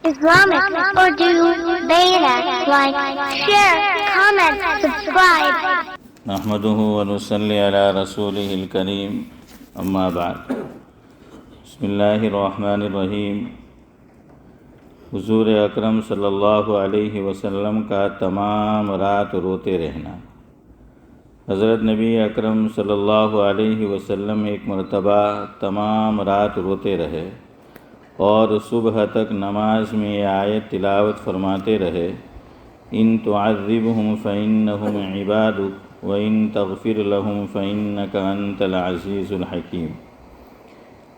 Islamic, Urdu, Beta, like, share, comment, subscribe. نحمده ونصلي على رسوله الكريم اما بعد بسم اللہ الرحمن الرحیم۔ حضور اکرم صلی اللہ علیہ وسلم کا تمام رات روتے رہنا۔ حضرت نبی اکرم صلی اللہ علیہ وسلم ایک مرتبہ تمام رات روتے رہے اور صبح تک نماز میں یہ آیت تلاوت فرماتے رہے، ان تعذبهم فإنهم عبادک وَإِن تَغْفِرْ لَهُمْ فَإِنَّكَ أَنْتَ الْعَزِيزُ الْحَكِيمُ۔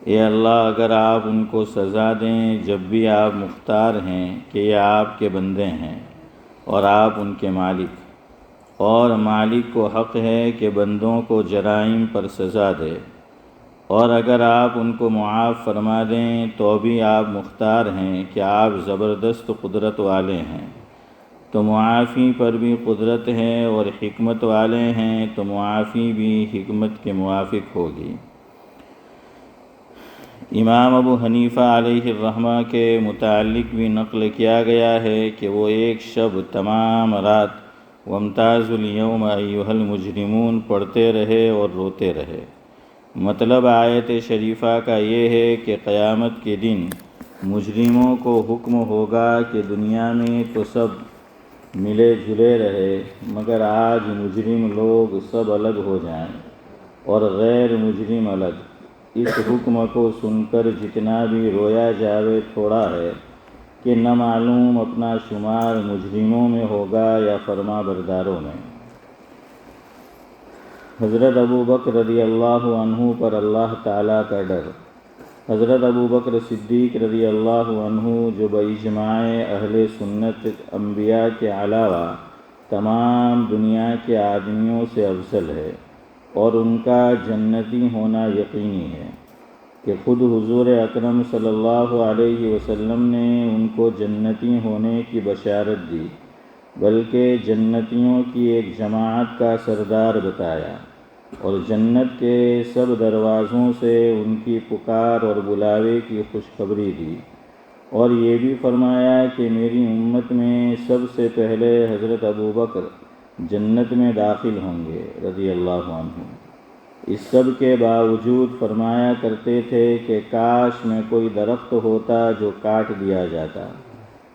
اے اللہ، اگر آپ ان کو سزا دیں جب بھی آپ مختار ہیں کہ یہ آپ کے بندے ہیں اور آپ ان کے مالک، اور مالک کو حق ہے کہ بندوں کو جرائم پر سزا دے، اور اگر آپ ان کو معاف فرما دیں تو بھی آپ مختار ہیں کہ آپ زبردست قدرت والے ہیں، تو معافی پر بھی قدرت ہے، اور حکمت والے ہیں تو معافی بھی حکمت کے موافق ہوگی۔ امام ابو حنیفہ علیہ الرحمہ کے متعلق بھی نقل کیا گیا ہے کہ وہ ایک شب تمام رات وامتازوا اليوم ایھا المجرمون پڑھتے رہے اور روتے رہے۔ مطلب آیت شریفہ کا یہ ہے کہ قیامت کے دن مجرموں کو حکم ہوگا کہ دنیا میں تو سب ملے جلے رہے، مگر آج مجرم لوگ سب الگ ہو جائیں اور غیر مجرم الگ۔ اس حکم کو سن کر جتنا بھی رویا جاوے تھوڑا ہے کہ نہ معلوم اپنا شمار مجرموں میں ہوگا یا فرما برداروں میں۔ حضرت ابو بکر رضی اللہ عنہ پر اللہ تعالیٰ کا ڈر۔ حضرت ابو بکر صدیق رضی اللہ عنہ جو باجماع اہل سنت انبیاء کے علاوہ تمام دنیا کے آدمیوں سے افضل ہے، اور ان کا جنتی ہونا یقینی ہے کہ خود حضور اکرم صلی اللہ علیہ وسلم نے ان کو جنتی ہونے کی بشارت دی، بلکہ جنتیوں کی ایک جماعت کا سردار بتایا، اور جنت کے سب دروازوں سے ان کی پکار اور بلاوے کی خوشخبری دی، اور یہ بھی فرمایا کہ میری امت میں سب سے پہلے حضرت ابو بکر جنت میں داخل ہوں گے رضی اللہ عنہ۔ اس سب کے باوجود فرمایا کرتے تھے کہ کاش میں کوئی درخت ہوتا جو کاٹ دیا جاتا،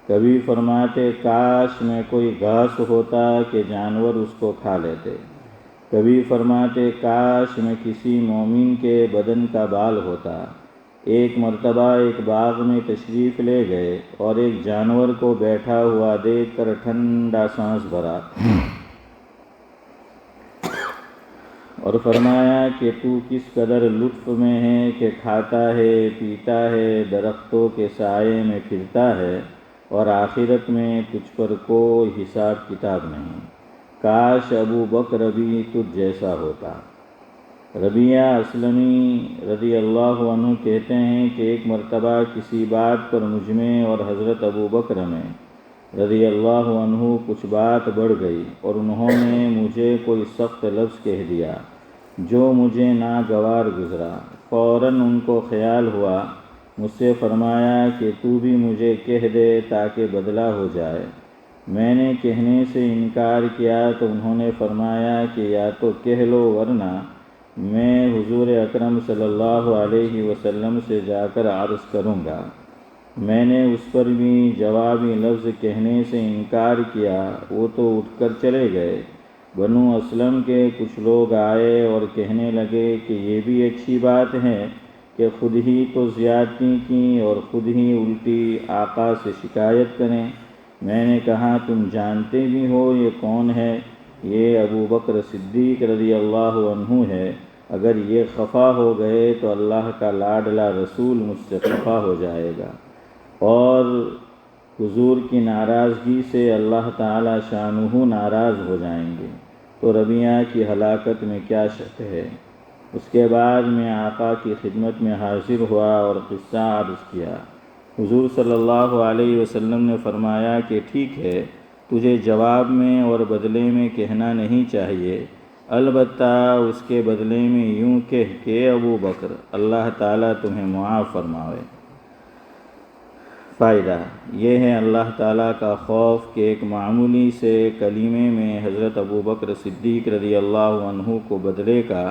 کبھی فرماتے کاش میں کوئی گھاس ہوتا کہ جانور اس کو کھا لیتے، کبھی فرماتے کاش میں کسی مومن کے بدن کا بال ہوتا۔ ایک مرتبہ ایک باغ میں تشریف لے گئے اور ایک جانور کو بیٹھا ہوا دیکھ کر ٹھنڈا سانس بھرا اور فرمایا کہ تو کس قدر لطف میں ہے کہ کھاتا ہے، پیتا ہے، درختوں کے سائے میں پھرتا ہے، اور آخرت میں تجھ پر کوئی حساب کتاب نہیں۔ کاش ابو بکر بھی تجھ جیسا ہوتا۔ ربیعہ اسلمی رضی اللہ عنہ کہتے ہیں کہ ایک مرتبہ کسی بات پر مجھ میں اور حضرت ابو بکر میں رضی اللہ عنہ کچھ بات بڑھ گئی، اور انہوں نے مجھے کوئی سخت لفظ کہہ دیا جو مجھے ناگوار گزرا۔ فوراً ان کو خیال ہوا، مجھ سے فرمایا کہ تو بھی مجھے کہہ دے تاکہ بدلہ ہو جائے۔ میں نے کہنے سے انکار کیا تو انہوں نے فرمایا کہ یا تو کہہ لو ورنہ میں حضور اکرم صلی اللہ علیہ وسلم سے جا کر عرض کروں گا۔ میں نے اس پر بھی جوابی لفظ کہنے سے انکار کیا، وہ تو اٹھ کر چلے گئے۔ بنو اسلم کے کچھ لوگ آئے اور کہنے لگے کہ یہ بھی اچھی بات ہے کہ خود ہی تو زیادتی کی اور خود ہی الٹی آقا سے شکایت کریں۔ میں نے کہا تم جانتے بھی ہو یہ کون ہے؟ یہ ابو بکر صدیق رضی اللہ عنہ ہے۔ اگر یہ خفا ہو گئے تو اللہ کا لاڈلا رسول مجھ سے خفا ہو جائے گا، اور حضور کی ناراضگی سے اللہ تعالی شانہ ناراض ہو جائیں گے، تو ربیعہ کی ہلاکت میں کیا شک ہے۔ اس کے بعد میں آقا کی خدمت میں حاضر ہوا اور قصہ عرض کیا۔ حضور صلی اللہ علیہ وسلم نے فرمایا کہ ٹھیک ہے، تجھے جواب میں اور بدلے میں کہنا نہیں چاہیے، البتہ اس کے بدلے میں یوں کہہ کہ ابو بکر اللہ تعالیٰ تمہیں معاف فرماوے۔ فائدہ یہ ہے اللہ تعالیٰ کا خوف کہ ایک معمولی سے کلمے میں حضرت ابوبکر صدیق رضی اللہ عنہ کو بدلے کا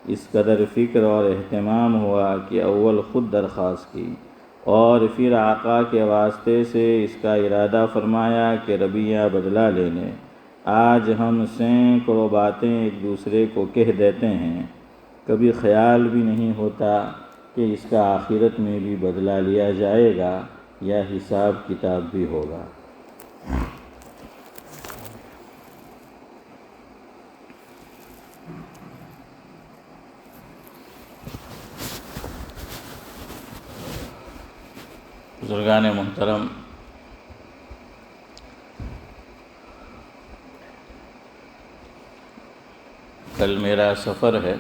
اس قدر فکر اور اہتمام ہوا کہ اول خود درخواست کی اور پھر آقا کے واسطے سے اس کا ارادہ فرمایا کہ رویہ بدلا لینے۔ آج ہم سینکڑوں باتیں ایک دوسرے کو کہہ دیتے ہیں، کبھی خیال بھی نہیں ہوتا کہ اس کا آخرت میں بھی بدلہ لیا جائے گا یا حساب کتاب بھی ہوگا۔ بزرگان محترم، کل میرا سفر ہے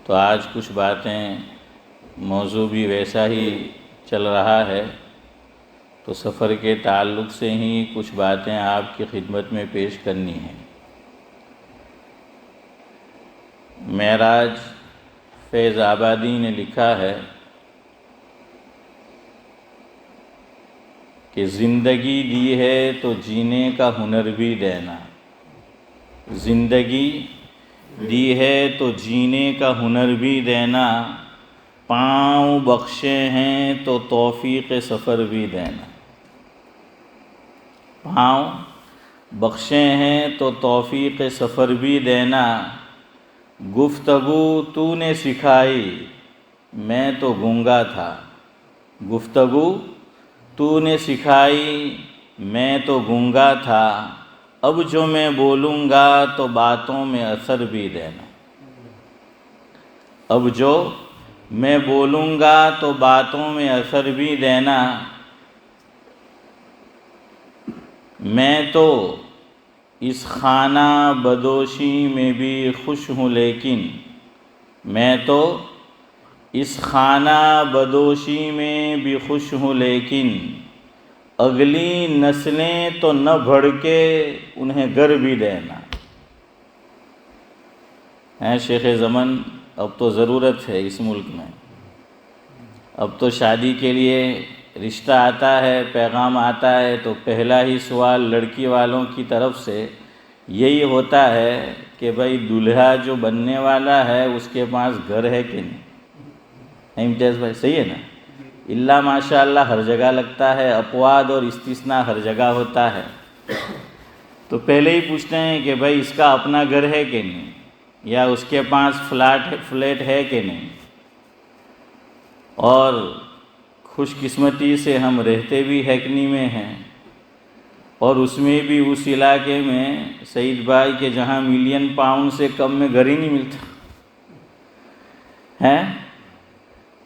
تو آج کچھ باتیں موضوع بھی ویسا ہی چل رہا ہے تو سفر کے تعلق سے ہی کچھ باتیں آپ کی خدمت میں پیش کرنی ہیں۔ معراج فیض آبادی نے لکھا ہے کہ زندگی دی ہے تو جینے کا ہنر بھی دینا، زندگی دی ہے تو جینے کا ہنر بھی دینا، پاؤں بخشے ہیں تو توفیق سفر بھی دینا، پاؤں بخشے ہیں تو توفیق سفر بھی دینا، گفتگو تو نے سکھائی میں تو گونگا تھا، گفتگو تو نے سکھائی میں تو گونگا تھا، اب جو میں بولوں گا تو باتوں میں اثر بھی دینا، اب جو میں بولوں گا تو باتوں میں اثر بھی دینا، میں تو اس خانہ بدوشی میں بھی خوش ہوں لیکن، میں تو اس خانہ بدوشی میں بھی خوش ہوں لیکن، اگلی نسلیں تو نہ بھڑکے انہیں گر بھی دینا۔ شیخ زمن، اب تو ضرورت ہے اس ملک میں، اب تو شادی کے لیے رشتہ آتا ہے، پیغام آتا ہے تو پہلا ہی سوال لڑکی والوں کی طرف سے یہی ہوتا ہے کہ بھائی دلہا جو بننے والا ہے اس کے پاس گھر ہے کہ نہیں؟ امتیاز بھائی صحیح ہے نا؟ اللہ ماشاءاللہ ہر جگہ لگتا ہے، اپواد اور استثناء ہر جگہ ہوتا ہے، تو پہلے ہی پوچھتے ہیں کہ بھائی اس کا اپنا گھر ہے کہ نہیں، یا اس کے پاس فلیٹ ہے کہ نہیں۔ اور خوش قسمتی سے ہم رہتے بھی ہیکنی میں ہیں، اور اس میں بھی اس علاقے میں سعید بھائی کے جہاں ملین پاؤنڈ سے کم میں گھر ہی نہیں ملتا ہے،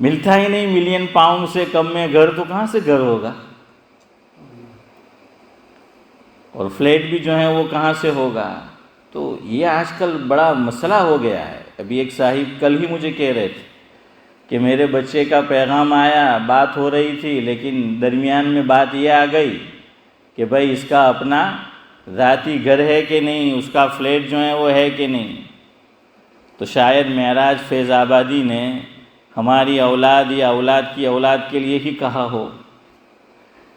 ملتا ہی نہیں، ملین پاؤنڈ سے کم میں گھر تو کہاں سے گھر ہوگا، اور فلیٹ بھی جو ہے وہ کہاں سے ہوگا۔ تو یہ آج کل بڑا مسئلہ ہو گیا ہے۔ ابھی ایک صاحب کل ہی مجھے کہہ رہے تھے کہ میرے بچے کا پیغام آیا، بات ہو رہی تھی، لیکن درمیان میں بات یہ آ گئی کہ بھائی اس کا اپنا ذاتی گھر ہے کہ نہیں، اس کا فلیٹ جو ہے وہ ہے کہ نہیں۔ تو شاید معراج فیض آبادی نے ہماری اولاد یا اولاد کی اولاد کے لیے ہی کہا ہو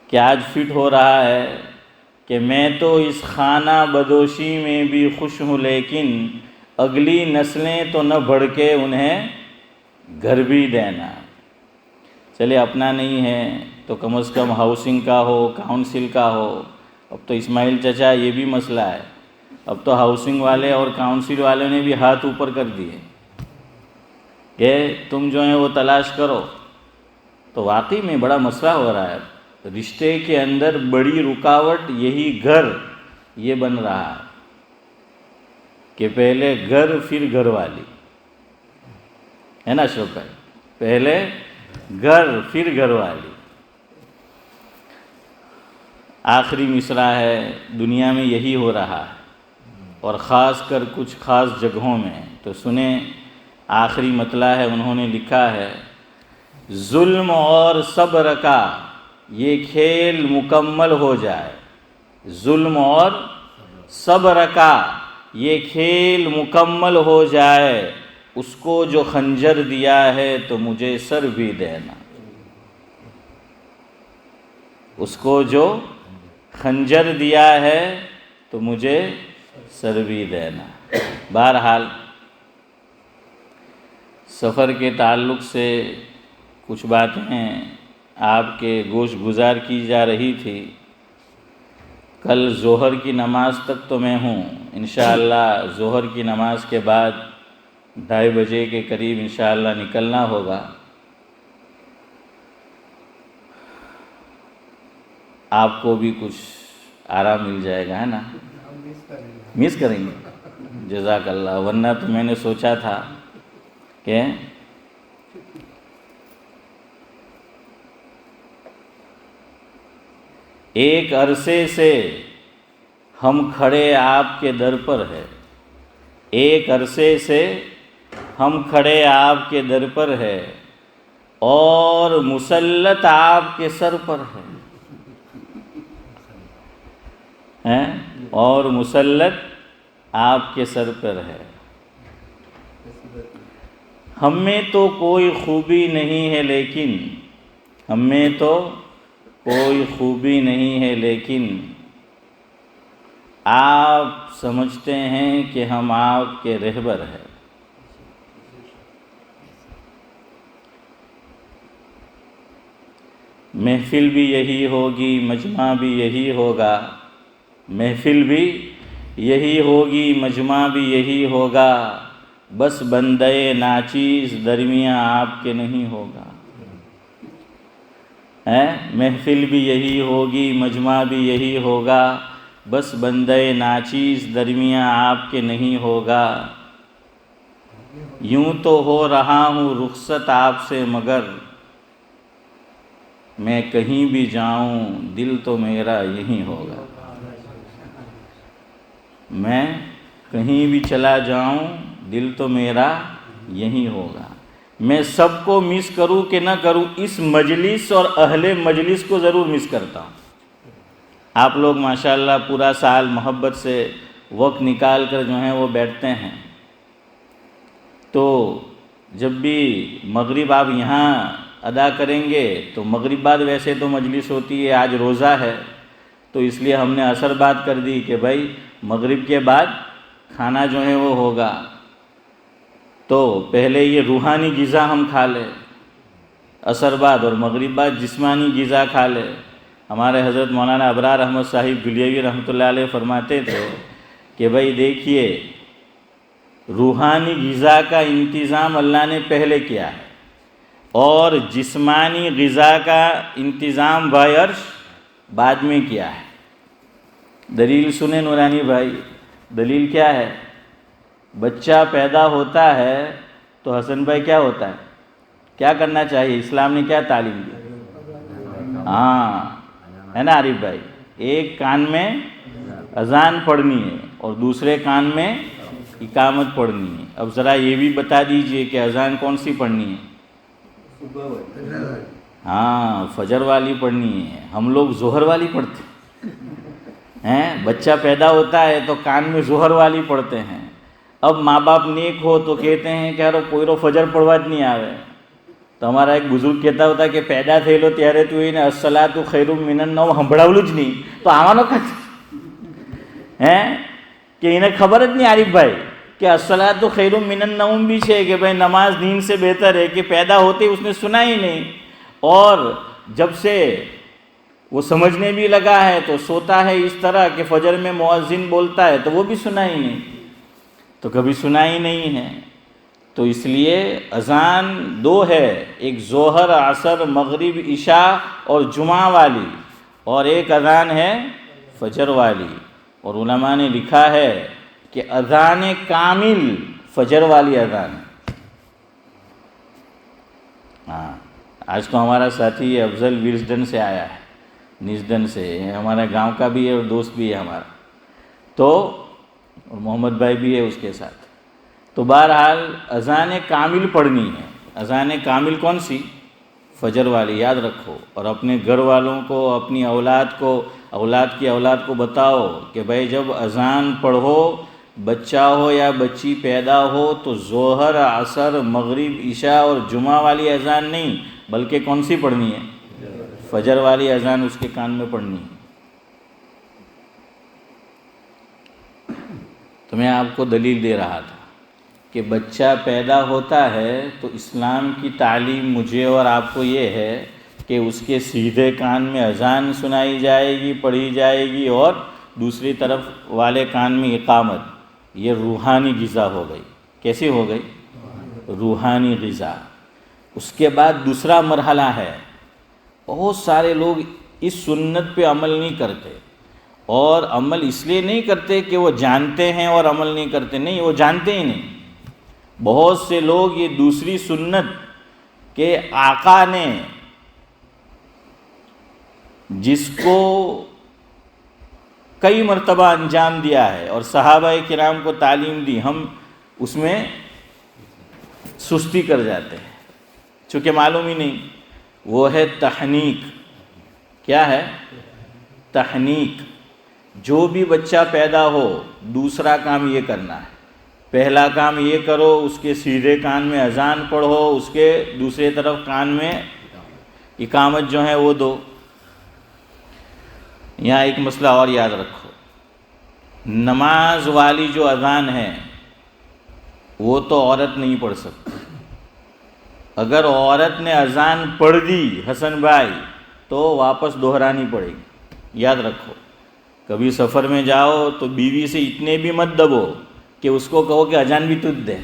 کہ آج فٹ ہو رہا ہے کہ میں تو اس خانہ بدوشی میں بھی خوش ہوں لیکن اگلی نسلیں تو نہ بھڑکے انہیں گھر بھی دینا۔ چلے اپنا نہیں ہے تو کم از کم ہاؤسنگ کا ہو، کاؤنسل کا ہو۔ اب تو اسماعیل چچا یہ بھی مسئلہ ہے، اب تو ہاؤسنگ والے اور کاؤنسل والوں نے بھی ہاتھ اوپر کر دیے کہ تم جو ہے وہ تلاش کرو۔ تو واقعی میں بڑا مسئلہ ہو رہا ہے، رشتے کے اندر بڑی رکاوٹ یہی گھر یہ بن رہا ہے کہ پہلے گھر پھر گھر والی، ہے نا اشرف بھائی؟ پہلے گھر پھر گھر والی۔ آخری مصرع ہے، دنیا میں یہی ہو رہا ہے، اور خاص کر کچھ خاص جگہوں میں۔ تو سنیں، آخری مطلع ہے، انہوں نے لکھا ہے، ظلم اور صبر کا یہ کھیل مکمل ہو جائے، ظلم اور صبر کا یہ کھیل مکمل ہو جائے، اس کو جو خنجر دیا ہے تو مجھے سر بھی دینا۔ اس کو جو خنجر دیا ہے تو مجھے سر بھی دینا۔ بہرحال سفر کے تعلق سے کچھ باتیں آپ کے گوش گزار کی جا رہی تھی۔ کل ظہر کی نماز تک تو میں ہوں، انشاءاللہ ظہر کی نماز کے بعد 2:30 بجے کے قریب انشاءاللہ نکلنا ہوگا۔ آپ کو بھی کچھ آرام مل جائے گا، ہے نا؟ مس کریں گے، جزاک اللہ۔ ورنہ تو میں نے سوچا تھا کہ ایک عرصے سے ہم کھڑے آپ کے در پر ہے، ایک عرصے سے ہم کھڑے آپ کے در پر ہے، اور مسلط آپ کے سر پر ہے، اور مسلط آپ کے سر پر ہے۔ ہم میں تو کوئی خوبی نہیں ہے لیکن، ہم میں تو کوئی خوبی نہیں ہے لیکن آپ سمجھتے ہیں کہ ہم آپ کے رہبر ہیں۔ محفل بھی یہی ہوگی، مجمع بھی یہی ہوگا، محفل بھی یہی ہوگی، مجمع بھی یہی ہوگا، بس بندے ناچیز درمیاں آپ کے نہیں ہوگا۔ محفل بھی یہی ہوگی، مجمع بھی یہی ہوگا، بس بندے ناچیز درمیاں آپ کے نہیں ہوگا۔ یوں تو ہو رہا ہوں رخصت آپ سے، مگر میں کہیں بھی جاؤں دل تو میرا یہی ہوگا۔ میں کہیں بھی چلا جاؤں دل تو میرا یہی ہوگا۔ میں سب کو مس کروں کہ نہ کروں، اس مجلس اور اہل مجلس کو ضرور مس کرتا ہوں۔ آپ لوگ ماشاءاللہ پورا سال محبت سے وقت نکال کر جو ہیں وہ بیٹھتے ہیں، تو جب بھی مغرب آپ یہاں ادا کریں گے تو مغرب بعد ویسے تو مجلس ہوتی ہے، آج روزہ ہے تو اس لیے ہم نے عصر بات کر دی کہ بھائی مغرب کے بعد کھانا جو ہے وہ ہوگا، تو پہلے یہ روحانی غذا ہم کھا لیں، عصر بعد اور مغرب بعد جسمانی غذا کھا لیں۔ ہمارے حضرت مولانا ابرار احمد صاحب گلیوی رحمۃ اللہ علیہ فرماتے تھے کہ بھائی دیکھیے، روحانی غذا کا انتظام اللہ نے پہلے کیا ہے اور جسمانی غذا کا انتظام بائرش بعد میں کیا ہے۔ دلیل سنیں نورانی بھائی، دلیل کیا ہے؟ بچہ پیدا ہوتا ہے تو حسن بھائی کیا ہوتا ہے، کیا کرنا چاہیے؟ اسلام نے کیا تعلیم دی؟ ہاں ہے نا عارف بھائی، ایک کان میں اذان پڑھنی ہے اور دوسرے کان میں اقامت پڑھنی ہے۔ اب ذرا یہ بھی بتا دیجئے کہ اذان کون سی پڑھنی ہے؟ ہاں فجر والی پڑھنی ہے، ہم لوگ ظہر والی پڑھتے ہیں۔ بچہ پیدا ہوتا ہے تو کان میں ظہر والی پڑھتے ہیں۔ اب ماں باپ نیک ہو تو کہتے ہیں کہ یارو کوئی رو فجر پڑھوا જ نہیں آوے، تو ہمارا ایک بزرگ کہتا ہوتا ہے کہ پیدا થયેલો ત્યારે તું એને અસ્સલાતુ ખૈરુમ મિનન્નૌમ સંભળાવલું જ નહીં તો આવવાનો کہ انہیں خبر જ نہیں عارف بھائی کہ الصلاۃ خیر من النوم بھی ہے کہ بھائی نماز نیند سے بہتر ہے، کہ پیدا ہوتے اس نے سنا ہی نہیں، اور جب سے وہ سمجھنے بھی لگا ہے تو سوتا ہے اس طرح کہ فجر میں مؤذن بولتا ہے تو وہ بھی سنا ہی نہیں، تو کبھی سنا ہی نہیں ہے۔ تو اس لیے اذان دو ہے، ایک ظہر عصر مغرب عشاء اور جمعہ والی، اور ایک اذان ہے فجر والی۔ اور علماء نے لکھا ہے کہ اذان کامل فجر والی اذان۔ ہاں آج تو ہمارا ساتھی افضل ویرسڈن سے آیا ہے، نژدن سے، ہمارے گاؤں کا بھی ہے اور دوست بھی ہے ہمارا، تو اور محمد بھائی بھی ہے اس کے ساتھ۔ تو بہرحال اذان کامل پڑھنی ہے۔ اذان کامل کون سی؟ فجر والی، یاد رکھو، اور اپنے گھر والوں کو، اپنی اولاد کو، اولاد کی اولاد کو بتاؤ کہ بھائی جب اذان پڑھو، بچہ ہو یا بچی پیدا ہو، تو ظہر عصر مغرب عشاء اور جمعہ والی اذان نہیں، بلکہ کون سی پڑھنی ہے؟ فجر والی اذان اس کے کان میں پڑنی ہے. تو میں آپ کو دلیل دے رہا تھا کہ بچہ پیدا ہوتا ہے تو اسلام کی تعلیم مجھے اور آپ کو یہ ہے کہ اس کے سیدھے کان میں اذان سنائی جائے گی، پڑھی جائے گی، اور دوسری طرف والے کان میں اقامت. یہ روحانی غذا ہو گئی. کیسی ہو گئی؟ روحانی غذا. اس کے بعد دوسرا مرحلہ ہے، بہت سارے لوگ اس سنت پہ عمل نہیں کرتے، اور عمل اس لیے نہیں کرتے کہ وہ جانتے ہیں اور عمل نہیں کرتے، نہیں، وہ جانتے ہی نہیں. بہت سے لوگ یہ دوسری سنت کہ آقا نے جس کو کئی مرتبہ انجام دیا ہے اور صحابہ کرام کو تعلیم دی، ہم اس میں سستی کر جاتے ہیں چونکہ معلوم ہی نہیں. وہ ہے تحنیک. کیا ہے؟ تحنیک. جو بھی بچہ پیدا ہو دوسرا کام یہ کرنا ہے. پہلا کام یہ کرو، اس کے سیدھے کان میں اذان پڑھو، اس کے دوسرے طرف کان میں اقامت جو ہے وہ دو. یہاں ایک مسئلہ اور یاد رکھو، نماز والی جو اذان ہے وہ تو عورت نہیں پڑھ سکتی. اگر عورت نے اذان پڑھ دی حسن بھائی تو واپس دہرانی پڑے گی. یاد رکھو، کبھی سفر میں جاؤ تو بیوی سے اتنے بھی مت دبو کہ اس کو کہو کہ اذان بھی تجھ دے.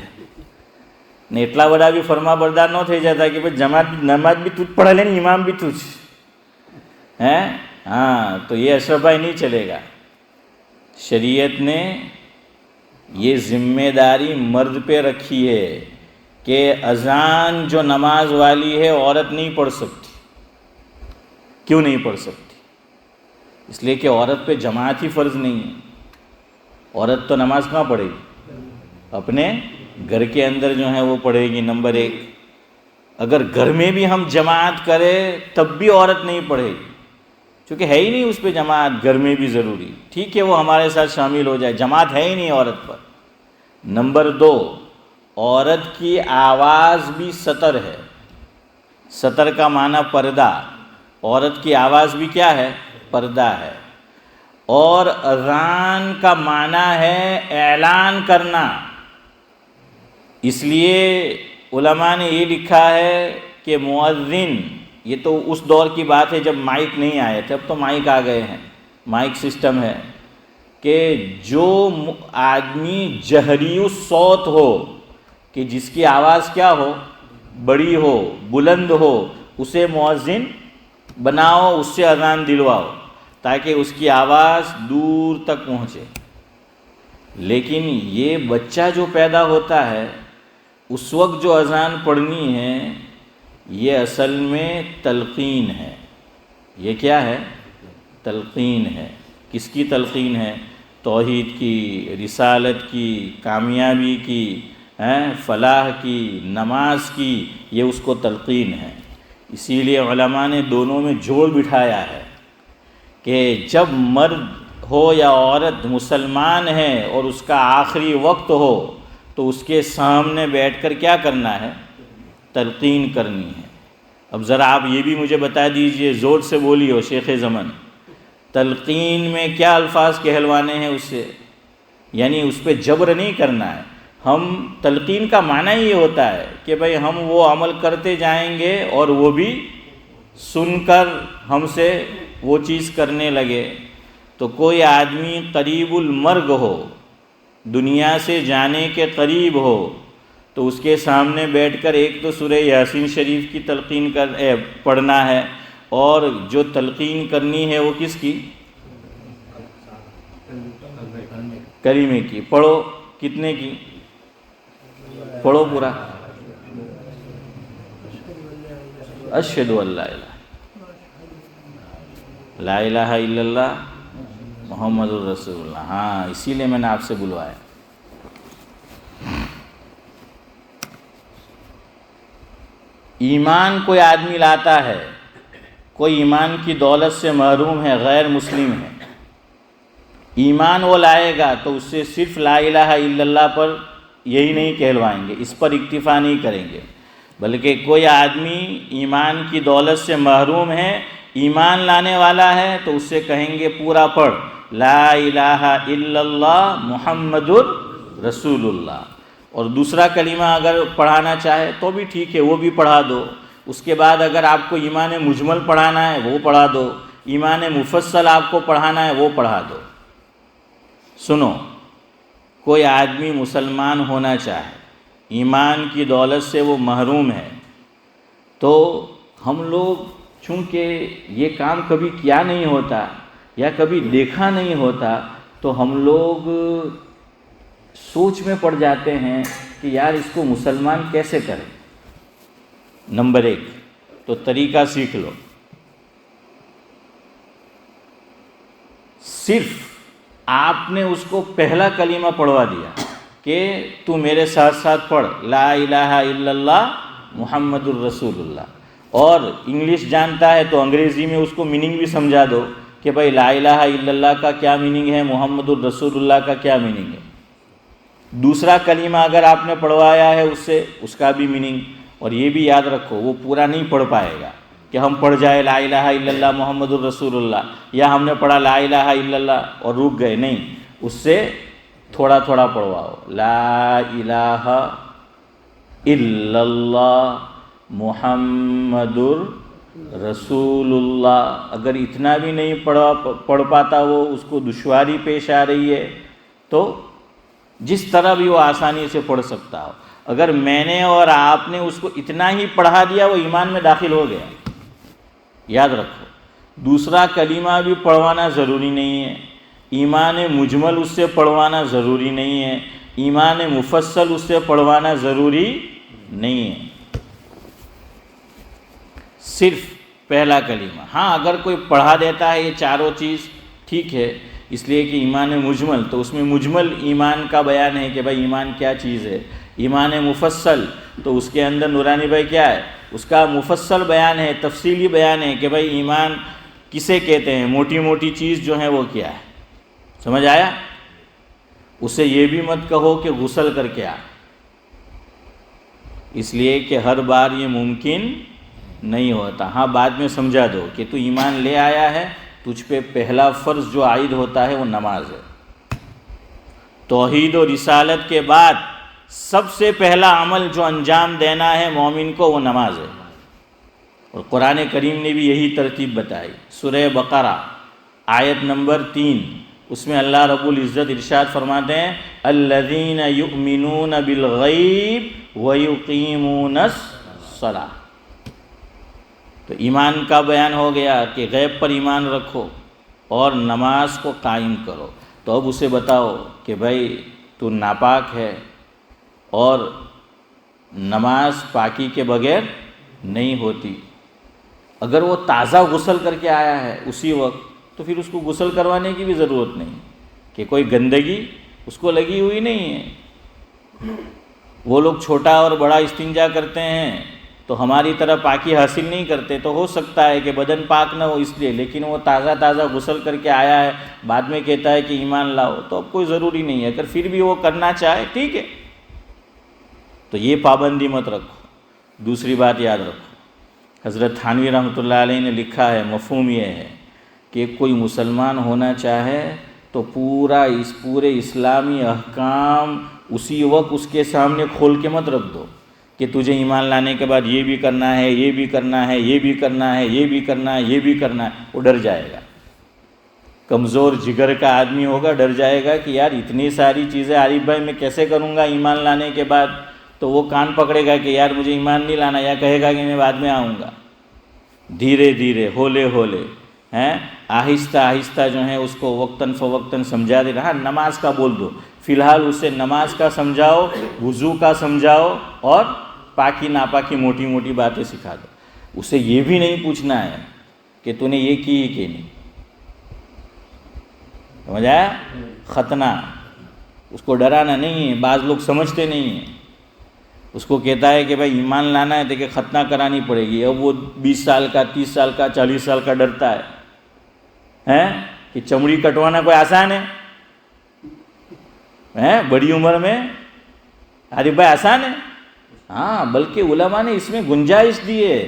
نے اتنا بڑا بھی فرما بردار نہ થઈ جاتا کہ بھئی جماعت نماز بھی تجھ پڑھ لیں، امام بھی تجھ ہیں. ہاں، تو یہ اشرف بھائی نہیں چلے گا. شریعت نے یہ ذمہ داری مرد پہ رکھی ہے کہ اذان جو نماز والی ہے عورت نہیں پڑھ سکتی. کیوں نہیں پڑھ سکتی؟ اس لیے کہ عورت پہ جماعت ہی فرض نہیں ہے. عورت تو نماز کہاں پڑھے گی؟ اپنے گھر کے اندر جو ہے وہ پڑھے گی. نمبر ایک، اگر گھر میں بھی ہم جماعت کریں تب بھی عورت نہیں پڑھے گی، چونکہ ہے ہی نہیں اس پہ جماعت. گھر میں بھی ضروری، ٹھیک ہے وہ ہمارے ساتھ شامل ہو جائے، جماعت ہے ہی نہیں عورت پر. نمبر دو، عورت کی آواز بھی سطر ہے. سطر کا معنی پردہ. عورت کی آواز بھی کیا ہے؟ پردہ ہے. اور اذان کا معنی ہے اعلان کرنا. اس لیے علماء نے یہ لکھا ہے کہ مؤذن، یہ تو اس دور کی بات ہے جب مائک نہیں آئے تھے، اب تو مائک آ گئے ہیں، مائک سسٹم ہے، کہ جو آدمی جہری الصوت ہو، کہ جس کی آواز کیا ہو؟ بڑی ہو، بلند ہو، اسے مؤذن بناؤ، اس سے اذان دلواؤ تاکہ اس کی آواز دور تک پہنچے. لیکن یہ بچہ جو پیدا ہوتا ہے اس وقت جو اذان پڑھنی ہے یہ اصل میں تلقین ہے. یہ کیا ہے؟ تلقین ہے. کس کی تلقین ہے؟ توحید کی، رسالت کی، کامیابی کی، فلاح کی، نماز کی. یہ اس کو تلقین ہے. اسی لیے علماء نے دونوں میں جوڑ بٹھایا ہے کہ جب مرد ہو یا عورت مسلمان ہے اور اس کا آخری وقت ہو تو اس کے سامنے بیٹھ کر کیا کرنا ہے؟ تلقین کرنی ہے. اب ذرا آپ یہ بھی مجھے بتا دیجئے، زور سے بولی ہو شیخ زمن، تلقین میں کیا الفاظ کہلوانے ہیں اس سے؟ یعنی اس پہ جبر نہیں کرنا ہے. ہم تلقین کا معنی یہ ہوتا ہے کہ بھئی ہم وہ عمل کرتے جائیں گے اور وہ بھی سن کر ہم سے وہ چیز کرنے لگے. تو کوئی آدمی قریب المرگ ہو، دنیا سے جانے کے قریب ہو، تو اس کے سامنے بیٹھ کر ایک تو سورہ یاسین شریف کی تلقین پڑھنا ہے، اور جو تلقین کرنی ہے وہ کس کی؟ کریمے کی. پڑھو. کتنے کی؟ پڑھو پورا. اشہد ان لا الہ لا الہ الا اللہ محمد الرسول اللہ. ہاں، اسی لیے میں نے آپ سے بلوایا. ایمان کوئی آدمی لاتا ہے، کوئی ایمان کی دولت سے محروم ہے، غیر مسلم ہے، ایمان وہ لائے گا تو اس سے صرف لا الہ الا اللہ پر یہی نہیں کہلوائیں گے، اس پر اکتفا نہیں کریں گے، بلکہ کوئی آدمی ایمان کی دولت سے محروم ہے ایمان لانے والا ہے تو اس سے کہیں گے پورا پڑھ لا الہ الا اللہ محمد رسول اللہ، اور دوسرا کلمہ اگر پڑھانا چاہے تو بھی ٹھیک ہے، وہ بھی پڑھا دو۔ اس کے بعد اگر آپ کو ایمان مجمل پڑھانا ہے وہ پڑھا دو، ایمان مفصل آپ کو پڑھانا ہے وہ پڑھا دو۔ سنو، کوئی آدمی مسلمان ہونا چاہے، ایمان کی دولت سے وہ محروم ہے، تو ہم لوگ چونکہ یہ کام کبھی کیا نہیں ہوتا یا کبھی دیکھا نہیں ہوتا، تو ہم لوگ سوچ میں پڑ جاتے ہیں کہ یار اس کو مسلمان کیسے کریں۔ نمبر 1 تو طریقہ سیکھ لو، صرف آپ نے اس کو پہلا کلمہ پڑھوا دیا کہ تو میرے ساتھ ساتھ پڑھ لا الہ الا اللہ محمد الرسول اللہ، اور انگلش جانتا ہے تو انگریزی میں اس کو میننگ بھی سمجھا دو کہ بھائی لا الہ الا اللہ کا کیا میننگ ہے، محمد الرسول اللہ کا کیا میننگ ہے۔ دوسرا کلمہ اگر آپ نے پڑھوایا ہے اس سے، اس کا بھی میننگ، اور یہ بھی یاد رکھو وہ پورا نہیں پڑھ پائے گا کہ ہم پڑھ جائے لا الہ الا اللہ محمد الرسول اللہ، یا ہم نے پڑھا لا الہ الا اللہ اور رک گئے، نہیں، اس سے تھوڑا تھوڑا پڑھواؤ لا الہ الا اللہ محمد الرسول اللہ۔ اگر اتنا بھی نہیں پڑھ پاتا، وہ اس کو دشواری پیش آ رہی ہے، تو جس طرح بھی وہ آسانی سے پڑھ سکتا ہو، اگر میں نے اور آپ نے اس کو اتنا ہی پڑھا دیا وہ ایمان میں داخل ہو گیا، یاد رکھو۔ دوسرا کلمہ بھی پڑھوانا ضروری نہیں ہے، ایمان مجمل اس سے پڑھوانا ضروری نہیں ہے، ایمان مفصل اس سے پڑھوانا ضروری نہیں ہے، صرف پہلا کلمہ۔ ہاں اگر کوئی پڑھا دیتا ہے یہ چاروں چیز ٹھیک ہے، اس لیے کہ ایمان مجمل تو اس میں مجمل ایمان کا بیان ہے کہ بھائی ایمان کیا چیز ہے، ایمان مفصل تو اس کے اندر نورانی بھائی کیا ہے، اس کا مفصل بیان ہے، تفصیلی بیان ہے کہ بھائی ایمان کسے کہتے ہیں، موٹی موٹی چیز جو ہے وہ کیا ہے، سمجھ آیا؟ اسے یہ بھی مت کہو کہ غسل کر کے آ، اس لیے کہ ہر بار یہ ممکن نہیں ہوتا۔ ہاں بعد میں سمجھا دو کہ تو ایمان لے آیا ہے، تجھ پہ پہلا فرض جو عائد ہوتا ہے وہ نماز ہے۔ توحید و رسالت کے بعد سب سے پہلا عمل جو انجام دینا ہے مومن کو وہ نماز ہے، اور قرآن کریم نے بھی یہی ترتیب بتائی۔ سورہ بقرہ آیت نمبر 3، اس میں اللہ رب العزت ارشاد فرماتے ہیں الذین یؤمنون بالغیب ویقیمون الصلاۃ۔ تو ایمان کا بیان ہو گیا کہ غیب پر ایمان رکھو اور نماز کو قائم کرو۔ تو اب اسے بتاؤ کہ بھائی تو ناپاک ہے اور نماز پاکی کے بغیر نہیں ہوتی۔ اگر وہ تازہ غسل کر کے آیا ہے اسی وقت تو پھر اس کو غسل کروانے کی بھی ضرورت نہیں کہ کوئی گندگی اس کو لگی ہوئی نہیں ہے۔ وہ لوگ چھوٹا اور بڑا استنجا کرتے ہیں تو ہماری طرح پاکی حاصل نہیں کرتے، تو ہو سکتا ہے کہ بدن پاک نہ ہو اس لیے، لیکن وہ تازہ غسل کر کے آیا ہے، بعد میں کہتا ہے کہ ایمان لاؤ، تو اب کوئی ضروری نہیں ہے۔ اگر پھر بھی وہ کرنا چاہے ٹھیک ہے، تو یہ پابندی مت رکھو۔ دوسری بات یاد رکھو، حضرت تھانوی رحمۃ اللہ علیہ نے لکھا ہے، مفہوم یہ ہے کہ کوئی مسلمان ہونا چاہے تو پورے اسلامی احکام اسی وقت اس کے سامنے کھول کے مت رکھ دو کہ تجھے ایمان لانے کے بعد یہ بھی کرنا ہے، یہ بھی کرنا ہے، یہ بھی کرنا ہے، یہ بھی کرنا ہے، یہ بھی کرنا ہے۔ وہ ڈر جائے گا، کمزور جگر کا آدمی ہوگا، ڈر جائے گا کہ یار اتنی ساری چیزیں عارف بھائی میں کیسے کروں گا ایمان لانے کے بعد، تو وہ کان پکڑے گا کہ یار مجھے ایمان نہیں لانا، یا کہے گا کہ میں بعد میں آؤں گا۔ دھیرے دھیرے ہولے ہولے آہستہ آہستہ جو ہے اس کو وقتاً فوقتاً سمجھا دینا۔ ہاں نماز کا بول دو، فی الحال اسے نماز کا سمجھاؤ، وضو کا سمجھاؤ، اور پاکی ناپاکی موٹی موٹی باتیں سکھا دو۔ اسے یہ بھی نہیں پوچھنا ہے کہ تو نے یہ کی کہ نہیں، سمجھ آیا؟ ختنہ اس کو ڈرانا نہیں ہے، بعض لوگ سمجھتے نہیں ہیں، اس کو کہتا ہے کہ بھائی ایمان لانا ہے تو کہ ختنہ کرانی پڑے گی، اب وہ 20 سال کا، 30 سال کا، 40 سال کا ڈرتا ہے کہ چمڑی کٹوانا کوئی آسان ہے بڑی عمر میں؟ عارف بھائی آسان ہے؟ ہاں، بلکہ علماء نے اس میں گنجائش دی ہے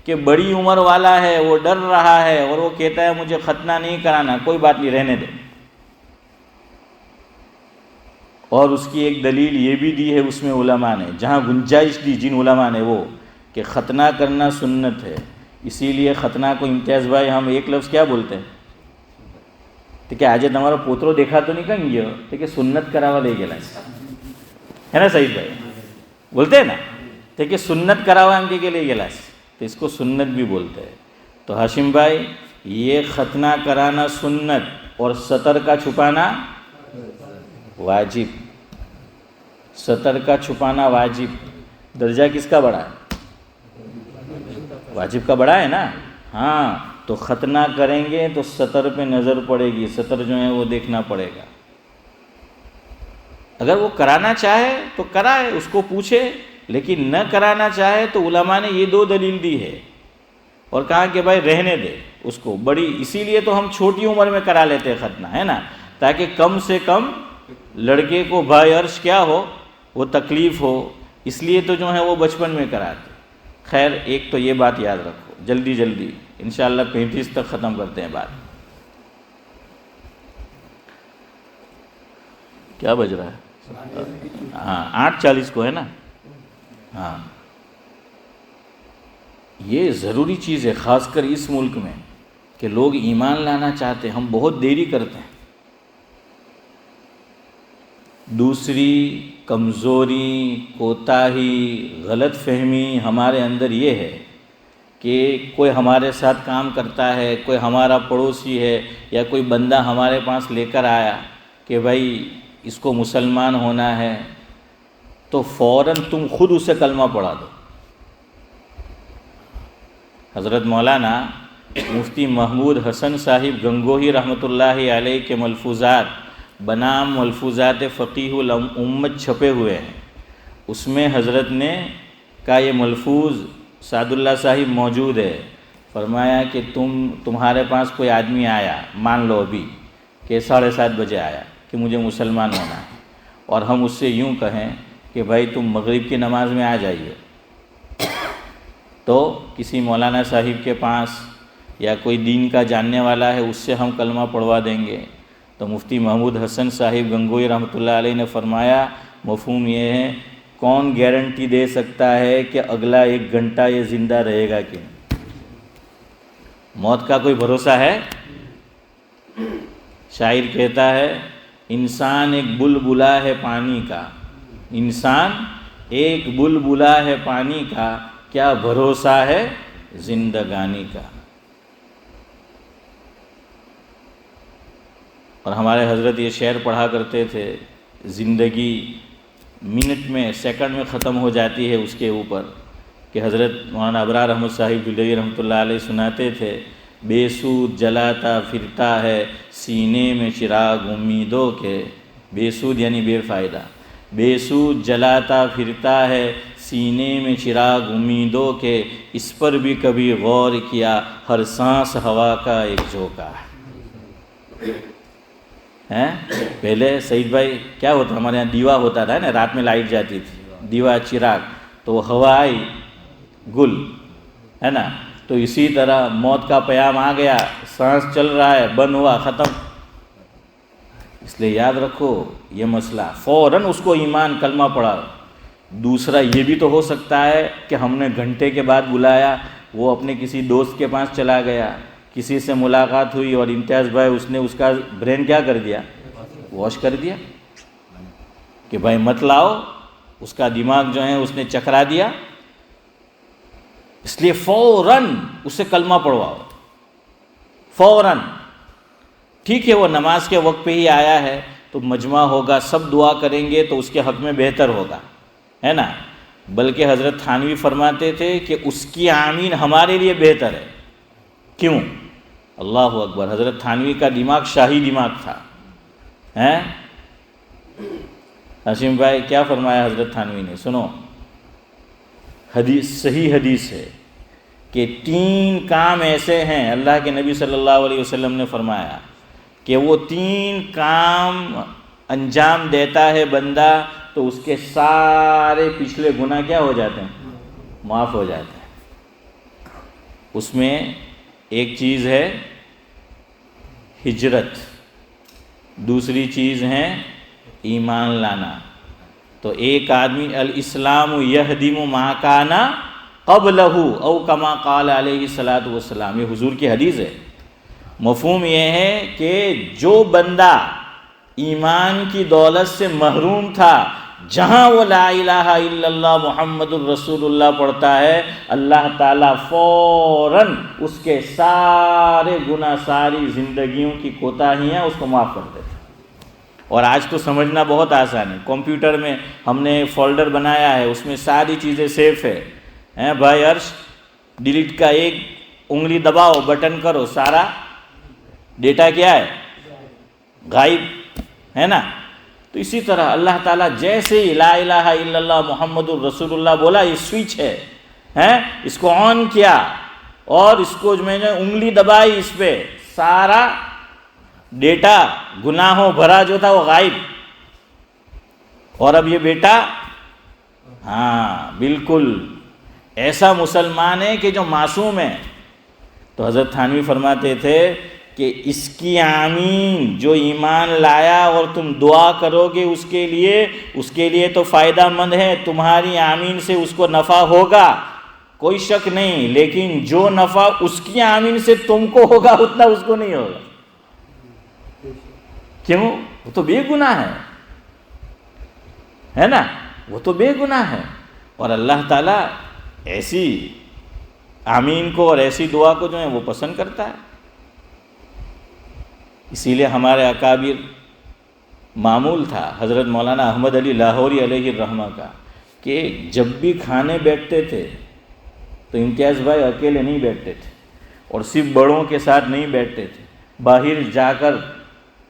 کہ بڑی عمر والا ہے، وہ ڈر رہا ہے اور وہ کہتا ہے مجھے ختنہ نہیں کرانا، کوئی بات نہیں، رہنے دے. اور اس کی ایک دلیل یہ بھی دی ہے اس میں علماء نے، جہاں گنجائش دی جن علماء نے، وہ کہ ختنہ کرنا سنت ہے. اسی لیے ختنہ کو امتیاز بھائی ہم ایک لفظ کیا بولتے ہیں؟ تو کہ آج ہمارا پوترو دیکھا تو نہیں کہیں گے تو کہ سنت کراوا لے گیا ہے نا سعید بھائی، بولتے ہیں نا، تو کہ سنت کراوا ہم کے لے گیا، تو اس کو سنت بھی بولتے ہیں. تو ہاشم بھائی یہ ختنہ کرانا سنت اور سطر کا چھپانا واجب. سطر کا چھپانا واجب. درجہ کس کا بڑا ہے؟ واجب کا بڑا ہے نا. ہاں تو ختنہ کریں گے تو سطر پہ نظر پڑے گی، سطر جو ہے وہ دیکھنا پڑے گا. اگر وہ کرانا چاہے تو کرائے، اس کو پوچھے، لیکن نہ کرانا چاہے تو علماء نے یہ 2 دلیل دی ہے اور کہا کہ بھائی رہنے دے اس کو بڑی. اسی لیے تو ہم چھوٹی عمر میں کرا لیتے ہیں ختنہ، ہے نا، تاکہ کم سے کم لڑکے کو بھائی عرش کیا ہو، وہ تکلیف ہو. اس لیے تو جو ہے وہ بچپن میں کراتے. خیر ایک تو یہ بات یاد رکھو، جلدی جلدی انشاءاللہ 35 تک ختم کرتے ہیں بات. کیا بج رہا ہے؟ ہاں 8:40 کو ہے نا. ہاں یہ ضروری چیز ہے، خاص کر اس ملک میں کہ لوگ ایمان لانا چاہتے ہیں، ہم بہت دیری کرتے ہیں. دوسری کمزوری، کوتاہی، غلط فہمی ہمارے اندر یہ ہے کہ کوئی ہمارے ساتھ کام کرتا ہے، کوئی ہمارا پڑوسی ہے یا کوئی بندہ ہمارے پاس لے کر آیا کہ بھائی اس کو مسلمان ہونا ہے، تو فوراً تم خود اسے کلمہ پڑھا دو. حضرت مولانا مفتی محمود حسن صاحب گنگوہی رحمۃ اللہ علیہ کے ملفوظات بنام ملفوظات فقیہ الامت چھپے ہوئے ہیں. اس میں حضرت نے کا یہ ملفوظ سعد اللہ صاحب موجود ہے. فرمایا کہ تمہارے پاس کوئی آدمی آیا، مان لو ابھی کہ 7:30 بجے آیا کہ مجھے مسلمان ہونا ہے، اور ہم اس سے یوں کہیں کہ بھائی تم مغرب کی نماز میں آ جائیے، تو کسی مولانا صاحب کے پاس یا کوئی دین کا جاننے والا ہے اس سے ہم کلمہ پڑھوا دیں گے. تو مفتی محمود حسن صاحب گنگوئی رحمۃ اللہ علیہ نے فرمایا مفہوم یہ ہے، کون گارنٹی دے سکتا ہے کہ اگلا 1 گھنٹہ یہ زندہ رہے گا کہ نہیں؟ موت کا کوئی بھروسہ ہے؟ شاعر کہتا ہے انسان ایک بلبلا ہے پانی کا، انسان ایک بلبلا ہے پانی کا، کیا بھروسہ ہے زندگانی کا. اور ہمارے حضرت یہ شعر پڑھا کرتے تھے، زندگی منٹ میں سیکنڈ میں ختم ہو جاتی ہے اس کے اوپر، کہ حضرت مولانا ابرار احمد صاحب جلیلی رحمۃ اللہ علیہ سناتے تھے، بے سود جلاتا پھرتا ہے سینے میں چراغ امیدوں کے. بے سود یعنی بے فائدہ. بے سود جلاتا پھرتا ہے سینے میں چراغ امیدوں کے، اس پر بھی کبھی غور کیا ہر سانس ہوا کا ایک جھونکا ہے. پہلے سعید بھائی کیا ہوتا، ہمارے یہاں دیوا ہوتا تھا نا، رات میں لائٹ جاتی تھی، دیوا چراغ، تو ہوا آئی گل، ہے نا. تو اسی طرح موت کا پیام آ گیا، سانس چل رہا ہے، بند ہوا، ختم. اس لیے یاد رکھو یہ مسئلہ، فوراً اس کو ایمان کلمہ پڑھا. دوسرا یہ بھی تو ہو سکتا ہے کہ ہم نے گھنٹے کے بعد بلایا، وہ اپنے کسی دوست کے پاس چلا گیا، کسی سے ملاقات ہوئی اور امتیاز بھائی اس نے اس کا برین کیا کر دیا، واش کر دیا کہ بھائی مت لاؤ، اس کا دماغ جو ہے اس نے چکرا دیا. اس لیے فوراً اسے کلمہ پڑھواؤ، فوراً. ٹھیک ہے وہ نماز کے وقت پہ ہی آیا ہے تو مجمع ہوگا، سب دعا کریں گے تو اس کے حق میں بہتر ہوگا، ہے نا. بلکہ حضرت تھانوی فرماتے تھے کہ اس کی آمین ہمارے لیے بہتر ہے. کیوں؟ اللہ اکبر. حضرت تھانوی کا دماغ شاہی دماغ تھا. ہاشم بھائی کیا فرمایا حضرت تھانوی نے؟ سنو، حدیث صحیح حدیث ہے کہ 3 کام ایسے ہیں، اللہ کے نبی صلی اللہ علیہ وسلم نے فرمایا کہ وہ 3 کام انجام دیتا ہے بندہ تو اس کے سارے پچھلے گناہ کیا ہو جاتے ہیں؟ معاف ہو جاتے ہیں. اس میں ایک چیز ہے ہجرت، دوسری چیز ہے ایمان لانا۔ تو ایک آدمی الاسلام یہدم ما کان قبلہ او کما قال علیہ الصلاۃ والسلام، یہ حضور کی حدیث ہے۔ مفہوم یہ ہے کہ جو بندہ ایمان کی دولت سے محروم تھا، جہاں وہ لا الہ الا اللہ محمد الرسول اللہ پڑھتا ہے، اللہ تعالیٰ فوراً اس کے سارے گناہ، ساری زندگیوں کی کوتاہیاں اس کو معاف کر دیتا ہے۔ اور آج تو سمجھنا بہت آسان ہے، کمپیوٹر میں ہم نے فولڈر بنایا ہے، اس میں ساری چیزیں سیف ہے۔ بھائی عرش، ڈیلیٹ کا ایک انگلی دباؤ، بٹن کرو، سارا ڈیٹا کیا ہے؟ غائب ہے نا۔ تو اسی طرح اللہ تعالیٰ جیسے ہی لا الہ الا اللہ محمد الرسول اللہ بولا، یہ سوئچ ہے، اس کو آن کیا اور اس کو میں نے انگلی دبائی، اس پہ سارا ڈیٹا گناہوں بھرا جو تھا وہ غائب۔ اور اب یہ بیٹا بالکل ایسا مسلمان ہے کہ جو معصوم ہے۔ تو حضرت تھانوی فرماتے تھے کہ اس کی آمین جو ایمان لایا اور تم دعا کرو گے اس کے لیے تو فائدہ مند ہے، تمہاری آمین سے اس کو نفع ہوگا، کوئی شک نہیں، لیکن جو نفع اس کی آمین سے تم کو ہوگا اتنا اس کو نہیں ہوگا۔ کیوں؟ وہ تو بے گناہ ہے نا، وہ تو بے گناہ ہے۔ اور اللہ تعالیٰ ایسی آمین کو اور ایسی دعا کو جو ہے وہ پسند کرتا ہے۔ اسی لیے ہمارے اکابر معمول تھا حضرت مولانا احمد علی لاہوری علیہ الرحمہ کا کہ جب بھی کھانے بیٹھتے تھے تو امتیاز بھائی اکیلے نہیں بیٹھتے تھے، اور صرف بڑوں کے ساتھ نہیں بیٹھتے تھے، باہر جا کر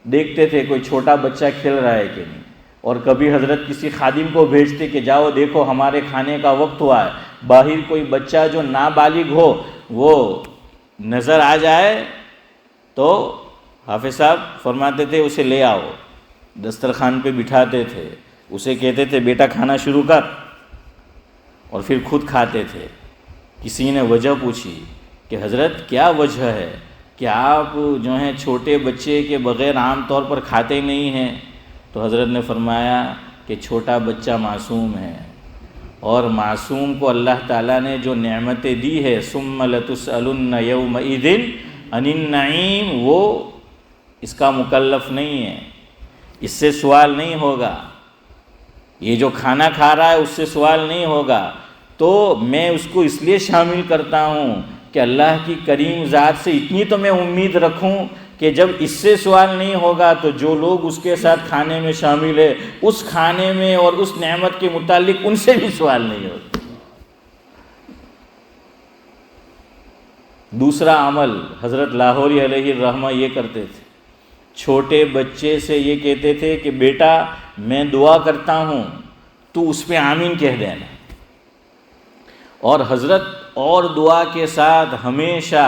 دیکھتے تھے کوئی چھوٹا بچہ کھیل رہا ہے کہ نہیں، اور کبھی حضرت کسی خادم کو بھیجتے کہ جاؤ دیکھو ہمارے کھانے کا وقت ہوا ہے، باہر کوئی بچہ جو نابالغ ہو وہ نظر آ جائے تو حافظ صاحب فرماتے تھے اسے لے آؤ، دسترخوان پہ بٹھاتے تھے، اسے کہتے تھے بیٹا کھانا شروع کر، اور پھر خود کھاتے تھے۔ کسی نے وجہ پوچھی کہ حضرت کیا وجہ ہے کہ آپ جو ہیں چھوٹے بچے کے بغیر عام طور پر کھاتے نہیں ہیں؟ تو حضرت نے فرمایا کہ چھوٹا بچہ معصوم ہے، اور معصوم کو اللہ تعالیٰ نے جو نعمتیں دی ہے ثم لتسألن یومئذ عن النعیم، وہ اس کا مکلف نہیں ہے، اس سے سوال نہیں ہوگا، یہ جو کھانا کھا رہا ہے اس سے سوال نہیں ہوگا۔ تو میں اس کو اس لیے شامل کرتا ہوں کہ اللہ کی کریم ذات سے اتنی تو میں امید رکھوں کہ جب اس سے سوال نہیں ہوگا تو جو لوگ اس کے ساتھ کھانے میں شامل ہے اس کھانے میں اور اس نعمت کے متعلق ان سے بھی سوال نہیں ہوگا۔ دوسرا عمل حضرت لاہوری علیہ الرحمہ یہ کرتے تھے، چھوٹے بچے سے یہ کہتے تھے کہ بیٹا میں دعا کرتا ہوں تو اس پہ آمین کہہ دینا۔ اور حضرت اور دعا کے ساتھ ہمیشہ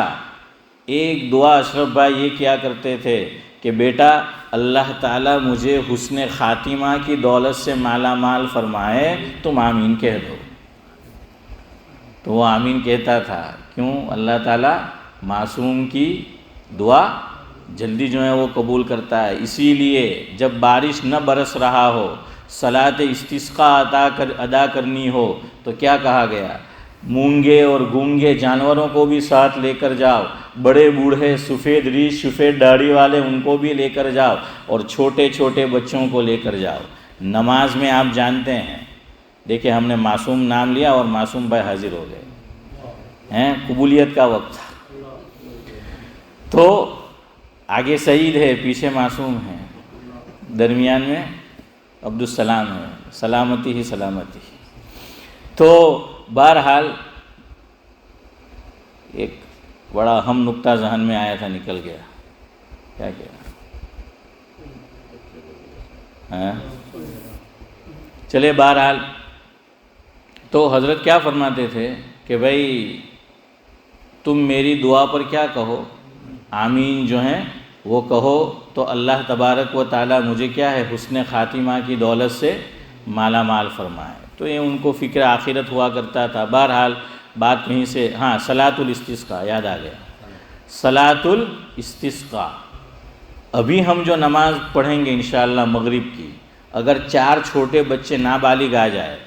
ایک دعا اشرف بھائی یہ کیا کرتے تھے کہ بیٹا اللہ تعالیٰ مجھے حسن خاتمہ کی دولت سے مالا مال فرمائے، تم آمین کہہ دو۔ تو وہ آمین کہتا تھا، کیوں؟ اللہ تعالیٰ معصوم کی دعا جلدی جو ہے وہ قبول کرتا ہے۔ اسی لیے جب بارش نہ برس رہا ہو، صلاۃ استسقاء ادا کرنی ہو تو کیا کہا گیا؟ مونگے اور گونگے جانوروں کو بھی ساتھ لے کر جاؤ، بڑے بوڑھے سفید ریش سفید داڑھی والے ان کو بھی لے کر جاؤ، اور چھوٹے چھوٹے بچوں کو لے کر جاؤ۔ نماز میں آپ جانتے ہیں، دیکھیں ہم نے معصوم نام لیا اور معصوم بھائی حاضر ہو گئے، قبولیت کا وقت تھا۔ تو آگے سعید ہے، پیچھے معصوم ہے، درمیان میں عبدالسلام ہے، سلامتی ہی سلامتی۔ تو بہرحال ایک بڑا اہم نقطہ ذہن میں آیا تھا، نکل گیا، کیا چلے بہرحال۔ تو حضرت کیا فرماتے تھے کہ بھائی تم میری دعا پر کیا کہو، آمین جو ہیں وہ کہو تو اللہ تبارک و تعالیٰ مجھے کیا ہے حسن خاتمہ کی دولت سے مالا مال فرمائے۔ تو یہ ان کو فکر آخرت ہوا کرتا تھا۔ بہرحال بات کہیں سے، ہاں صلاۃ الاستسقاء یاد آ گیا، صلاۃ الاستسقاء۔ ابھی ہم جو نماز پڑھیں گے انشاءاللہ مغرب کی، اگر 4 چھوٹے بچے نابالغ آ جائے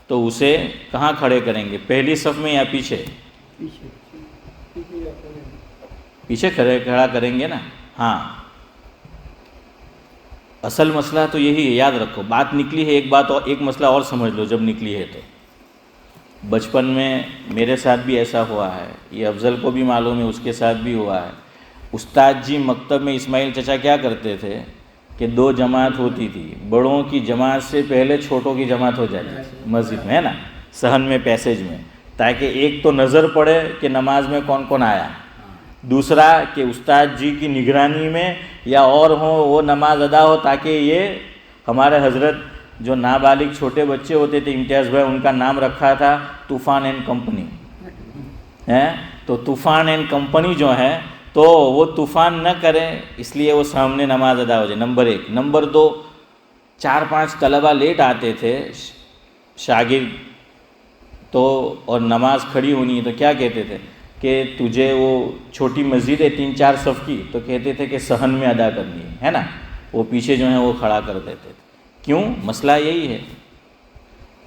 تو اسے کہاں کھڑے کریں گے؟ پہلی صف میں یا پیچھے؟ پیچھے کھڑا کریں گے نا۔ ہاں، اصل مسئلہ تو یہی ہے، یاد رکھو، بات نکلی ہے ایک بات، اور ایک مسئلہ اور سمجھ لو جب نکلی ہے تو۔ بچپن میں میرے ساتھ بھی ایسا ہوا ہے، یہ افضل کو بھی معلوم ہے، اس کے ساتھ بھی ہوا ہے۔ استاد جی مکتب میں اسماعیل چچا کیا کرتے تھے کہ 2 جماعت ہوتی تھی، بڑوں کی جماعت سے پہلے چھوٹوں کی جماعت ہو جاتی تھی مسجد میں، ہے نا، صحن میں، پیسیج میں، تاکہ ایک تو نظر پڑے کہ نماز میں کون کون آیا، دوسرا کہ استاد جی کی نگرانی میں یا اور ہوں وہ نماز ادا ہو، تاکہ یہ ہمارے حضرت جو نابالغ چھوٹے بچے ہوتے تھے، امتیاز بھائی ان کا نام رکھا تھا طوفان اینڈ کمپنی ہے، تو طوفان اینڈ کمپنی جو ہے تو وہ طوفان نہ کریں، اس لیے وہ سامنے نماز ادا ہو جائے، نمبر 1۔ نمبر 2، 4-5 طلبہ لیٹ آتے تھے شاگرد تو، اور نماز کھڑی ہونی ہے تو کیا کہتے تھے کہ تجھے وہ چھوٹی مسجد ہے 3-4 صف کی، تو کہتے تھے کہ صحن میں ادا کرنی ہے نا، وہ پیچھے جو ہے وہ کھڑا کر دیتے تھے۔ کیوں؟ مسئلہ یہی ہے،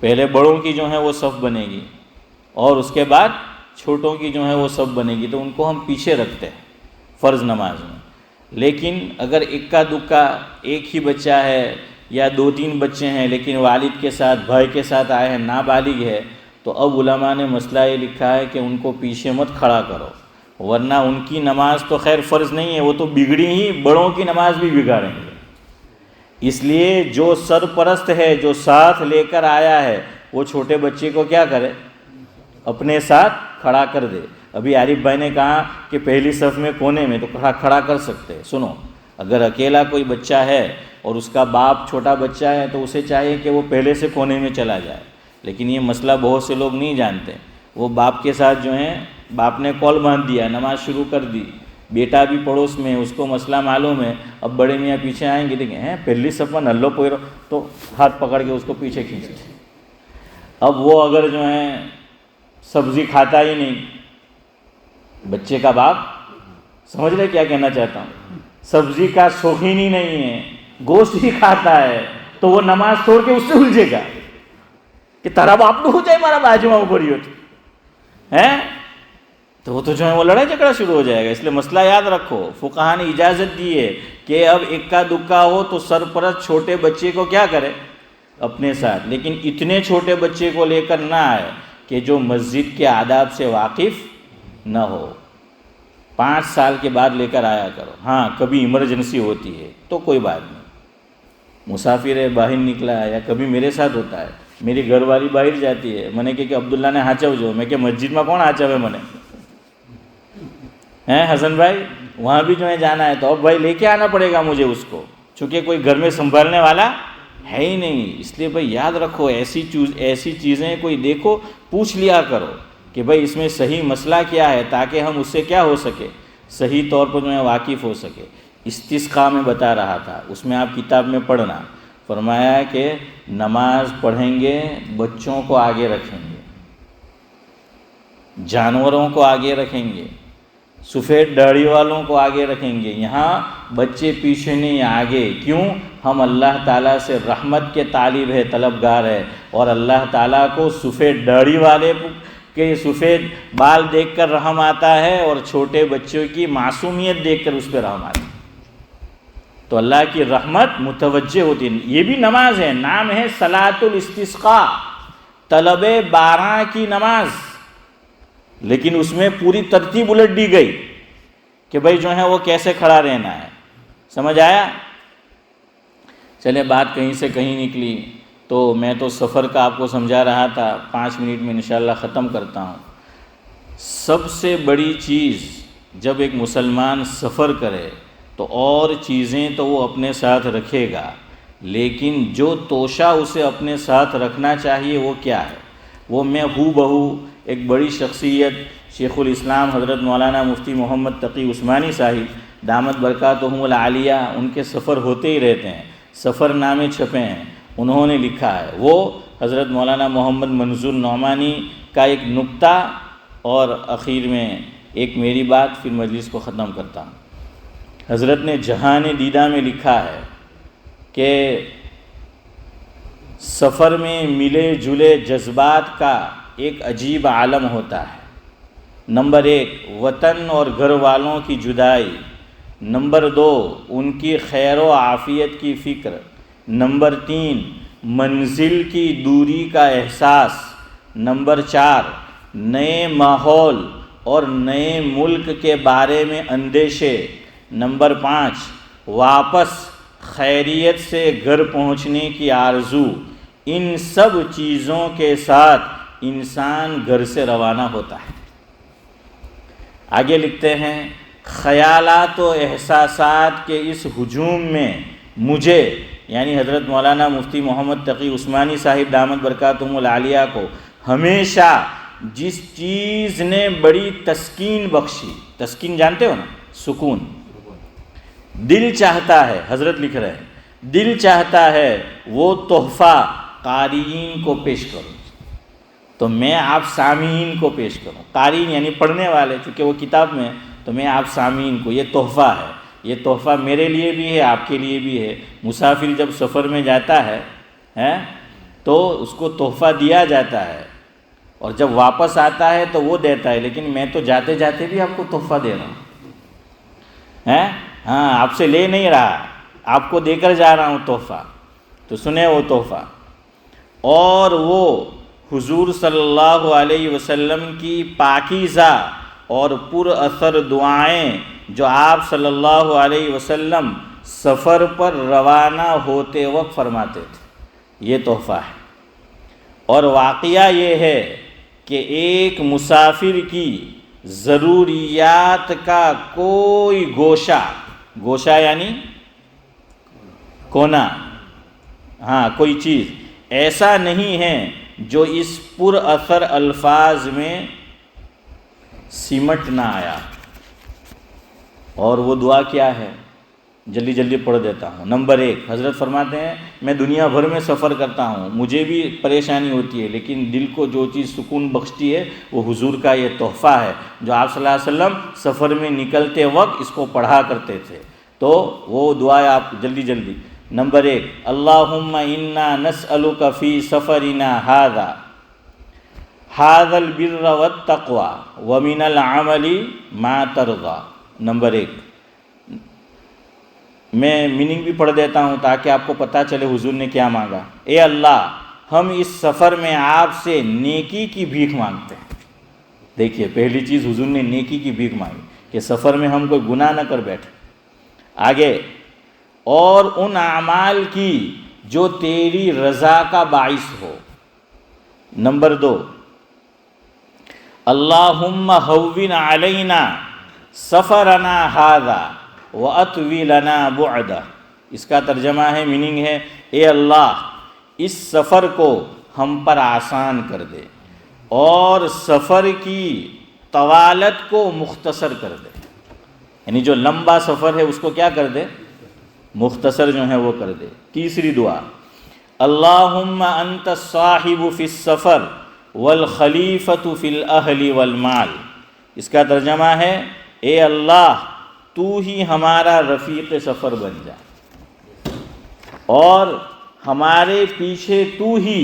پہلے بڑوں کی جو ہے وہ صف بنے گی اور اس کے بعد چھوٹوں کی جو ہے وہ صف بنے گی، تو ان کو ہم پیچھے رکھتے ہیں فرض نماز میں۔ لیکن اگر اکا دکا ایک ہی بچہ ہے یا 2-3 بچے ہیں لیکن والد کے ساتھ، بھائی کے ساتھ آئے ہیں، نابالغ ہے، تو اب علماء نے مسئلہ یہ لکھا ہے کہ ان کو پیچھے مت کھڑا کرو، ورنہ ان کی نماز تو خیر فرض نہیں ہے، وہ تو بگڑی ہی، بڑوں کی نماز بھی بگاڑیں گے۔ اس لیے جو سرپرست ہے، جو ساتھ لے کر آیا ہے، وہ چھوٹے بچے کو کیا کرے؟ اپنے ساتھ کھڑا کر دے۔ ابھی عارف بھائی نے کہا کہ پہلی صف میں کونے میں، تو کھڑا کر سکتے۔ سنو، اگر اکیلا کوئی بچہ ہے اور اس کا باپ چھوٹا بچہ ہے تو اسے چاہیے کہ وہ پہلے سے کونے میں چلا جائے، لیکن یہ مسئلہ بہت سے لوگ نہیں جانتے۔ وہ باپ کے ساتھ جو ہیں، باپ نے کال باندھ دیا، نماز شروع کر دی، بیٹا بھی پڑوس میں، اس کو مسئلہ معلوم ہے، اب بڑے میاں پیچھے آئیں گے، دیکھیں ہیں پہلی صف میں نلو پوئرو، تو ہاتھ پکڑ کے اس کو پیچھے کھینچتے۔ اب وہ اگر جو ہے سبزی کھاتا ہی نہیں، بچے کا باپ، سمجھ رہے کیا کہنا چاہتا ہوں، سبزی کا شوقین ہی نہیں ہے، گوشت ہی کھاتا ہے، تو وہ نماز چھوڑ کے اس سے الجھے گا کہ تارا باپ نو ہو جائے مارا باجوہ اوپر ہی ہوتا ہے، تو وہ تو جو ہے وہ لڑائی جھگڑا شروع ہو جائے گا۔ اس لیے مسئلہ یاد رکھو، فقہاء نے اجازت دی ہے کہ اب اکا دکا ہو تو سرپرست چھوٹے بچے کو کیا کرے؟ اپنے ساتھ، لیکن اتنے چھوٹے بچے کو لے کر نہ آئے کہ جو مسجد کے آداب سے واقف نہ ہو۔ 5 سال کے بعد لے کر آیا کرو۔ ہاں کبھی ایمرجنسی ہوتی ہے تو کوئی بات نہیں، مسافر ہے، باہر نکلا ہے، یا کبھی میرے ساتھ ہوتا ہے، میری گھر والی باہر جاتی ہے، میں نے کہ عبداللہ نے ہاچو جو، میں کہ مسجد میں کون ہاچو ہے، میں نے ہیں حسن بھائی وہاں بھی جو ہے جانا ہے، تو اب بھائی لے کے آنا پڑے گا مجھے اس کو، چونکہ کوئی گھر میں سنبھالنے والا ہے ہی نہیں۔ اس لیے بھائی یاد رکھو، ایسی چیزیں کوئی دیکھو پوچھ لیا کرو کہ بھائی اس میں صحیح مسئلہ کیا ہے، تاکہ ہم اس سے کیا ہو سکے، صحیح طور پر جو ہے واقف ہو سکے۔ استسقاء میں بتا رہا تھا، اس میں آپ کتاب میں پڑھنا، فرمایا کہ نماز پڑھیں گے، بچوں کو آگے رکھیں گے، جانوروں کو آگے رکھیں گے، سفید داڑھی والوں کو آگے رکھیں گے، یہاں بچے پیچھے نہیں آگے۔ کیوں؟ ہم اللہ تعالیٰ سے رحمت کے طالب ہے، طلبگار ہے، اور اللہ تعالیٰ کو سفید داڑھی والے کے سفید بال دیکھ کر رحم آتا ہے، اور چھوٹے بچوں کی معصومیت دیکھ کر اس پہ رحم آتا ہے، تو اللہ کی رحمت متوجہ ہوتی ہے۔ یہ بھی نماز ہے، نام ہے صلاۃ الاستسقاء، طلب بارہ کی نماز، لیکن اس میں پوری ترتیب الٹ دی گئی کہ بھائی جو ہے وہ کیسے کھڑا رہنا ہے۔ سمجھ آیا؟ چلے بات کہیں سے کہیں نکلی، تو میں تو سفر کا آپ کو سمجھا رہا تھا، 5 منٹ میں انشاءاللہ ختم کرتا ہوں۔ سب سے بڑی چیز جب ایک مسلمان سفر کرے تو اور چیزیں تو وہ اپنے ساتھ رکھے گا، لیکن جو توشہ اسے اپنے ساتھ رکھنا چاہیے وہ کیا ہے؟ وہ میں ہو بہو ایک بڑی شخصیت شیخ الاسلام حضرت مولانا مفتی محمد تقی عثمانی صاحب دامت برکاتہم العالیہ، ان کے سفر ہوتے ہی رہتے ہیں، سفر نامے چھپے ہیں، انہوں نے لکھا ہے، وہ حضرت مولانا محمد منظور نعمانی کا ایک نکتہ اور اخیر میں ایک میری بات، پھر مجلس کو ختم کرتا ہوں۔ حضرت نے جہان دیدہ میں لکھا ہے کہ سفر میں ملے جلے جذبات کا ایک عجیب عالم ہوتا ہے۔ نمبر 1 وطن اور گھر والوں کی جدائی، نمبر 2 ان کی خیر و عافیت کی فکر، نمبر 3 منزل کی دوری کا احساس، نمبر 4 نئے ماحول اور نئے ملک کے بارے میں اندیشے، نمبر 5 واپس خیریت سے گھر پہنچنے کی آرزو۔ ان سب چیزوں کے ساتھ انسان گھر سے روانہ ہوتا ہے۔ آگے لکھتے ہیں، خیالات و احساسات کے اس ہجوم میں مجھے، یعنی حضرت مولانا مفتی محمد تقی عثمانی صاحب دامت برکاتہم العالیہ کو، ہمیشہ جس چیز نے بڑی تسکین بخشی، تسکین جانتے ہو نا، سکون، دل چاہتا ہے، حضرت لکھ رہے ہیں، دل چاہتا ہے وہ تحفہ قارئین کو پیش کروں، تو میں آپ سامعین کو پیش کروں۔ قارئین یعنی پڑھنے والے، چونکہ وہ کتاب میں، تو میں آپ سامعین کو، یہ تحفہ ہے، یہ تحفہ میرے لیے بھی ہے، آپ کے لیے بھی ہے۔ مسافر جب سفر میں جاتا ہے تو اس کو تحفہ دیا جاتا ہے، اور جب واپس آتا ہے تو وہ دیتا ہے، لیکن میں تو جاتے جاتے بھی آپ کو تحفہ دے رہا ہوں، ہاں، آپ سے لے نہیں رہا، آپ کو دے کر جا رہا ہوں تحفہ۔ تو سنیں وہ تحفہ، اور وہ حضور صلی اللہ علیہ وسلم کی پاکیزہ اور پر اثر دعائیں جو آپ صلی اللہ علیہ وسلم سفر پر روانہ ہوتے وقت فرماتے تھے، یہ تحفہ ہے۔ اور واقعہ یہ ہے کہ ایک مسافر کی ضروریات کا کوئی گوشہ یعنی کونا، ہاں، کوئی چیز ایسا نہیں ہے جو اس پر اثر الفاظ میں سمٹ نہ آیا۔ اور وہ دعا کیا ہے؟ جلدی جلدی پڑھ دیتا ہوں۔ نمبر 1 حضرت فرماتے ہیں، میں دنیا بھر میں سفر کرتا ہوں، مجھے بھی پریشانی ہوتی ہے، لیکن دل کو جو چیز سکون بخشتی ہے وہ حضور کا یہ تحفہ ہے، جو آپ صلی اللہ علیہ وسلم سفر میں نکلتے وقت اس کو پڑھا کرتے تھے۔ تو وہ دعا آپ جلدی جلدی۔ نمبر 1 اللہم انا نسألک فی سفرنا ھذا البر والتقوی ومن العمل ما ترضی۔ نمبر 1 میں میننگ بھی پڑھ دیتا ہوں تاکہ آپ کو پتہ چلے حضور نے کیا مانگا۔ اے اللہ، ہم اس سفر میں آپ سے نیکی کی بھیک مانگتے ہیں۔ دیکھیے، پہلی چیز حضور نے نیکی کی بھیک مانگی کہ سفر میں ہم کوئی گناہ نہ کر بیٹھے۔ آگے، اور ان اعمال کی جو تیری رضا کا باعث ہو۔ نمبر 2 اللہم ہون علینا سفرنا ھذا وَأَطْوِ لَنَا بُعْدَ۔ اس کا ترجمہ ہے، میننگ ہے، اے اللہ، اس سفر کو ہم پر آسان کر دے اور سفر کی طوالت کو مختصر کر دے، یعنی جو لمبا سفر ہے اس کو کیا کر دے؟ مختصر جو ہے وہ کر دے۔ تیسری دعا، اللہم انت الصاحب فی السفر والخلیفۃ فی الاہل والمال۔ اس کا ترجمہ ہے، اے اللہ، تو ہی ہمارا رفیق سفر بن جا، اور ہمارے پیچھے تو ہی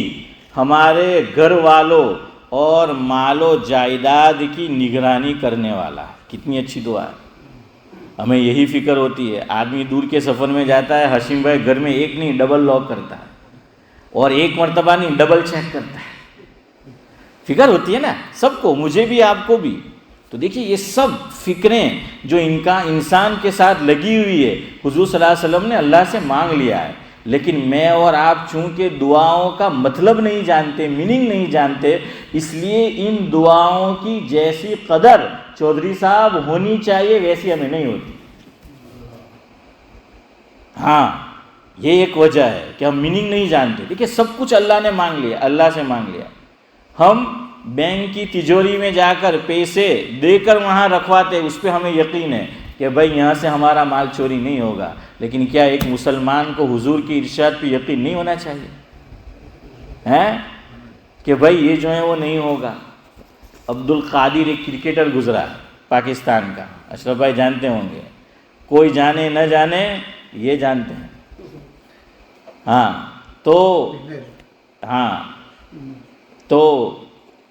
ہمارے گھر والوں اور مال و جائیداد کی نگرانی کرنے والا ہے۔ کتنی اچھی دعا ہے۔ ہمیں یہی فکر ہوتی ہے، آدمی دور کے سفر میں جاتا ہے، ہاشم بھائی گھر میں ایک نہیں ڈبل لاک کرتا ہے، اور ایک مرتبہ نہیں ڈبل چیک کرتا ہے۔ فکر ہوتی ہے نا سب کو، مجھے بھی، آپ کو بھی۔ تو دیکھیے، یہ سب فکریں جو انسان کے ساتھ لگی ہوئی ہے، حضور صلی اللہ علیہ وسلم نے اللہ سے مانگ لیا ہے، لیکن میں اور آپ چونکہ دعاؤں کا مطلب نہیں جانتے، میننگ نہیں جانتے، اس لیے ان دعاؤں کی جیسی قدر چودھری صاحب ہونی چاہیے ویسی ہمیں نہیں ہوتی۔ ہاں، یہ ایک وجہ ہے کہ ہم میننگ نہیں جانتے۔ دیکھیے، سب کچھ اللہ نے مانگ لیا، اللہ سے مانگ لیا۔ ہم بینک کی تجوری میں جا کر پیسے دے کر وہاں رکھواتے، اس پہ ہمیں یقین ہے کہ بھائی یہاں سے ہمارا مال چوری نہیں ہوگا، لیکن کیا ایک مسلمان کو حضور کی ارشاد پہ یقین نہیں ہونا چاہیے کہ بھائی یہ جو ہے وہ نہیں ہوگا؟ عبد القادر ایک کرکٹر گزرا پاکستان کا، اشرف بھائی جانتے ہوں گے، کوئی جانے نہ جانے یہ جانتے ہیں. تو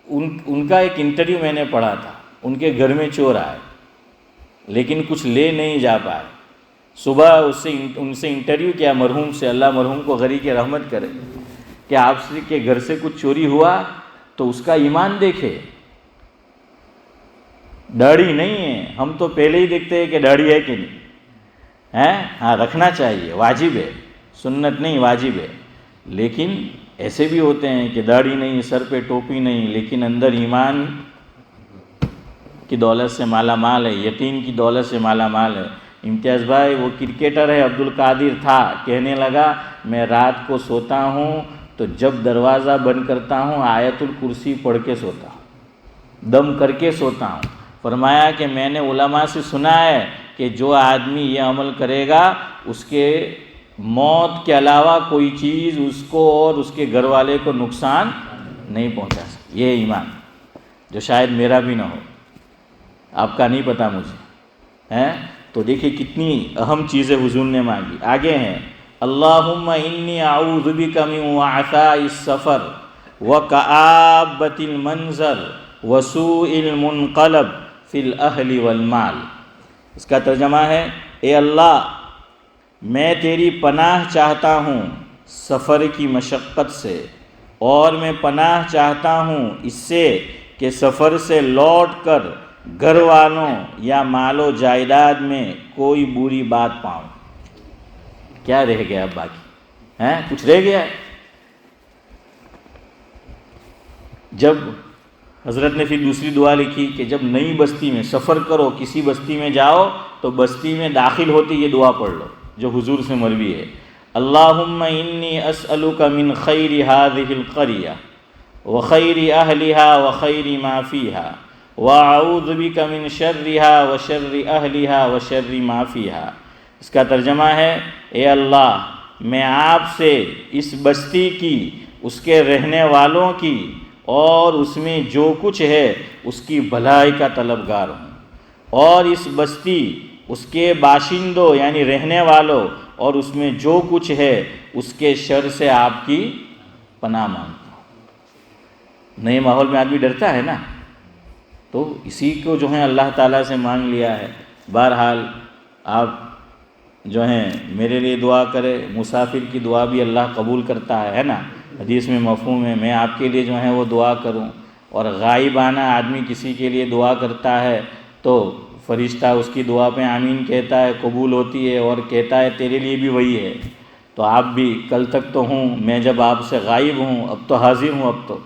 ان کا ایک انٹرویو میں نے پڑھا تھا. ان کے گھر میں چور آئے لیکن کچھ لے نہیں جا پائے. صبح ان سے انٹرویو کیا مرحوم سے، اللہ مرحوم کو غریق رحمت کرے، کہ آپ کے گھر سے کچھ چوری ہوا تو اس کا ایمان دیکھے. داڑھی نہیں ہے، ہم تو پہلے ہی دیکھتے ہیں کہ داڑھی ہے کہ نہیں ہے. ہاں رکھنا چاہیے، واجب ہے، سنت نہیں واجب ہے. لیکن ایسے بھی ہوتے ہیں کہ داڑھی نہیں، سر پہ ٹوپی نہیں، لیکن اندر ایمان کی دولت سے مالا مال ہے، یقین کی دولت سے مالا مال ہے. امتیاز بھائی وہ کرکٹر ہے، عبد القادر تھا، کہنے لگا میں رات کو سوتا ہوں تو جب دروازہ بند کرتا ہوں آیت الکرسی پڑھ کے سوتا ہوں، دم کر کے سوتا ہوں. فرمایا کہ میں نے علماء سے سنا ہے کہ جو آدمی یہ عمل کرے گا اس کے موت کے علاوہ کوئی چیز اس کو اور اس کے گھر والے کو نقصان نہیں پہنچا سکتی. یہ ایمان جو شاید میرا بھی نہ ہو، آپ کا نہیں پتہ مجھے ہے. تو دیکھیں کتنی اہم چیزیں حضور نے مانگی. آگے ہیں اللہم انی اعوذ بک من وعثاء السفر وکآبۃ المنظر وسوء المنقلب فی الاہل والمال. اس کا ترجمہ ہے اے اللہ میں تیری پناہ چاہتا ہوں سفر کی مشقت سے، اور میں پناہ چاہتا ہوں اس سے کہ سفر سے لوٹ کر گھر والوں یا مال و جائیداد میں کوئی بری بات پاؤں. کیا رہ گیا اب باقی ہیں؟ کچھ رہ گیا ہے؟ جب حضرت نے پھر دوسری دعا لکھی کہ جب نئی بستی میں سفر کرو، کسی بستی میں جاؤ تو بستی میں داخل ہوتے یہ دعا پڑھ لو جو حضور سے مروی ہے. اللہم انی اسألک من خیر هذه القریہ وخیر اہلها وخیر ما فیہا واعوذ بک من شرها وشر اہلها وشر ما فیہا. اس کا ترجمہ ہے اے اللہ میں آپ سے اس بستی کی، اس کے رہنے والوں کی اور اس میں جو کچھ ہے اس کی بھلائی کا طلبگار ہوں، اور اس بستی، اس کے باشندوں یعنی رہنے والوں اور اس میں جو کچھ ہے اس کے شر سے آپ کی پناہ مانگتا ہوں. نئے ماحول میں آدمی ڈرتا ہے نا، تو اسی کو جو ہے اللہ تعالیٰ سے مانگ لیا ہے. بہرحال آپ جو ہیں میرے لیے دعا کرے. مسافر کی دعا بھی اللہ قبول کرتا ہے نا، حدیث میں مفہوم ہے. میں آپ کے لیے جو ہے وہ دعا کروں، اور غائبانہ آدمی کسی کے لیے دعا کرتا ہے تو فرشتہ اس کی دعا پہ آمین کہتا ہے، قبول ہوتی ہے، اور کہتا ہے تیرے لیے بھی وہی ہے. تو آپ بھی کل تک تو ہوں، میں جب آپ سے غائب ہوں، اب تو حاضر ہوں، اب تو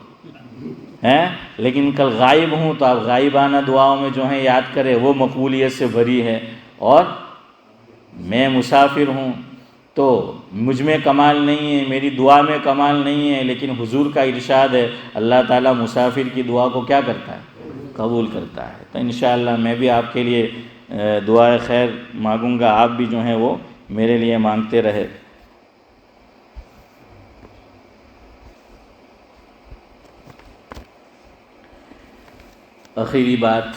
ہیں، لیکن کل غائب ہوں تو آپ غائبانہ دعاؤں میں جو ہیں یاد کریں، وہ مقبولیت سے بھری ہے. اور میں مسافر ہوں تو مجھ میں کمال نہیں ہے، میری دعا میں کمال نہیں ہے، لیکن حضور کا ارشاد ہے اللہ تعالیٰ مسافر کی دعا کو کیا کرتا ہے؟ قبول کرتا ہے. تو انشاءاللہ میں بھی آپ کے لیے دعائے خیر مانگوں گا، آپ بھی جو ہیں وہ میرے لیے مانگتے رہے. آخری بات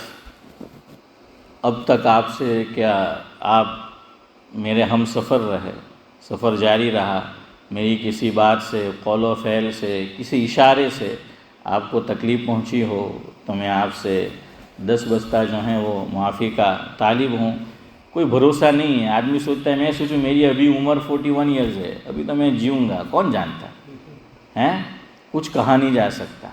اب تک آپ سے، کیا آپ میرے ہم سفر رہے، سفر جاری رہا، میری کسی بات سے، قول و فعل سے، کسی اشارے سے آپ کو تکلیف پہنچی ہو تو میں آپ سے 10 بستہ جو ہیں وہ معافی کا طالب ہوں. کوئی بھروسہ نہیں ہے، آدمی سوچتا ہے، میں سوچوں میری ابھی عمر 41 ایئرز ہے، ابھی تو میں جیوں گا، کون جانتا ہے، کچھ کہا نہیں جا سکتا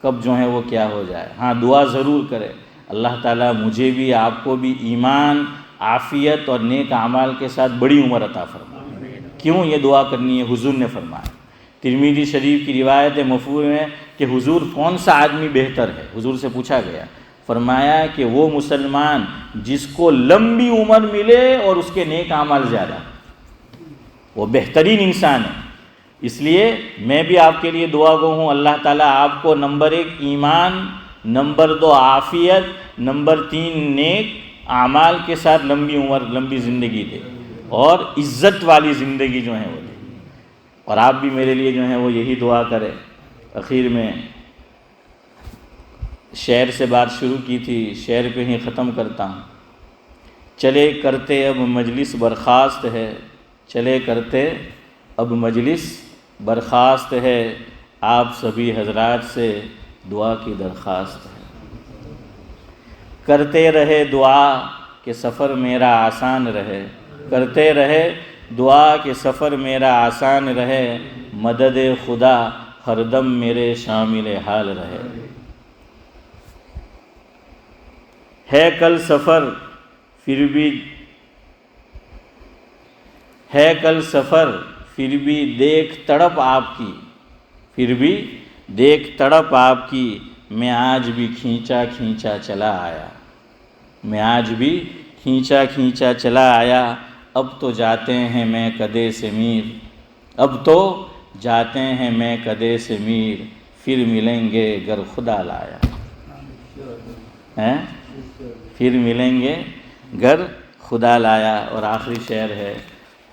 کب جو ہے وہ کیا ہو جائے. ہاں دعا ضرور کرے اللہ تعالیٰ مجھے بھی آپ کو بھی ایمان، عافیت اور نیک اعمال کے ساتھ بڑی عمر عطا فرمائے. کیوں یہ دعا کرنی ہے؟ حضور نے فرمایا. ترمذی شریف کی روایت مفہوم ہے کہ حضور کون سا آدمی بہتر ہے؟ حضور سے پوچھا گیا، فرمایا کہ وہ مسلمان جس کو لمبی عمر ملے اور اس کے نیک اعمال زیادہ، وہ بہترین انسان ہے. اس لیے میں بھی آپ کے لیے دعا گو ہوں، اللہ تعالیٰ آپ کو نمبر 1 ایمان، نمبر 2 عافیت، نمبر 3 نیک اعمال کے ساتھ لمبی عمر، لمبی زندگی دے، اور عزت والی زندگی جو ہے وہ دے. اور آپ بھی میرے لیے جو ہے وہ یہی دعا کرے. اخیر میں شعر سے بات شروع کی تھی، شعر پہ ہی ختم کرتا ہوں۔ چلے کرتے اب مجلس برخاست ہے، چلے کرتے اب مجلس برخاست ہے، آپ سبھی حضرات سے دعا کی درخواست ہے۔ کرتے رہے دعا کہ سفر میرا آسان رہے، کرتے رہے دعا کہ سفر میرا آسان رہے، مدد خدا ہر دم میرے شامل حال رہے۔ ہے کل سفر پھر بھی ہے کل سفر پھر بھی دیکھ تڑپ آپ کی، پھر بھی دیکھ تڑپ آپ کی، میں آج بھی کھینچا کھینچا چلا آیا، میں آج بھی کھینچا کھینچا چلا آیا، اب تو جاتے ہیں میں کدے سے میر، اب تو جاتے ہیں میں کدے سے میر، پھر ملیں گے گر خدا لایا، پھر ملیں گے گر خدا لایا۔ اور آخری شعر ہے،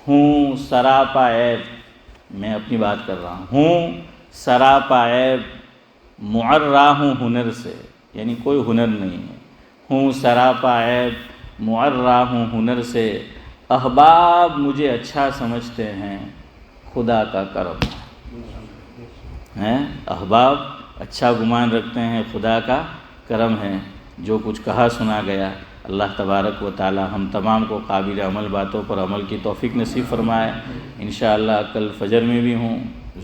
ہوں سراپا عیب، میں اپنی بات کر رہا ہوں سراپا عیب، معرّا ہوں ہنر سے، یعنی کوئی ہنر نہیں ہے، ہوں سراپا عیب معرّا ہوں ہنر سے، احباب مجھے اچھا سمجھتے ہیں، خدا کا کرم ہے، احباب اچھا گمان رکھتے ہیں، خدا کا کرم ہے۔ جو کچھ کہا سنا گیا، اللہ تبارک و تعالی ہم تمام کو قابل عمل باتوں پر عمل کی توفیق نصیب فرمائے۔ انشاءاللہ کل فجر میں بھی ہوں،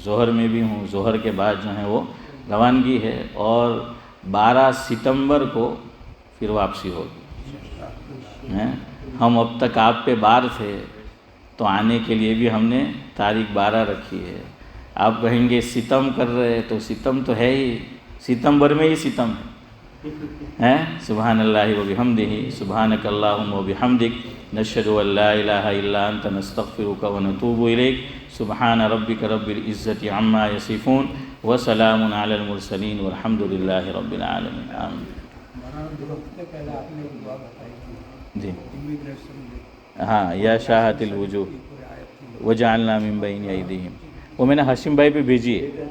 ظہر میں بھی ہوں، ظہر کے بعد جو ہے وہ روانگی ہے، اور 12 ستمبر کو پھر واپسی ہوگی۔ ہم اب تک آپ پہ بار تھے تو آنے کے لیے بھی ہم نے تاریخ 12 رکھی ہے۔ آپ کہیں گے ستم کر رہے، تو ستم تو ہے ہی، ستمبر میں ہی ستم ہے۔ سبحان اللہ و بحمدہ، سبحانک اللہم و بحمدک، نشہد ان لا الہ الا انت نستغفرک و نتوب الیک، سبحان ربک رب العزت عما یصفون وسلام علی المرسلین والحمد للہ رب العالمین، آمین۔ جی ہاں، یا شاہت الوجوہ وجعلنا من بین ایدیہم، وہ میں نے ہاشم بھائی پہ بھیجی ہے،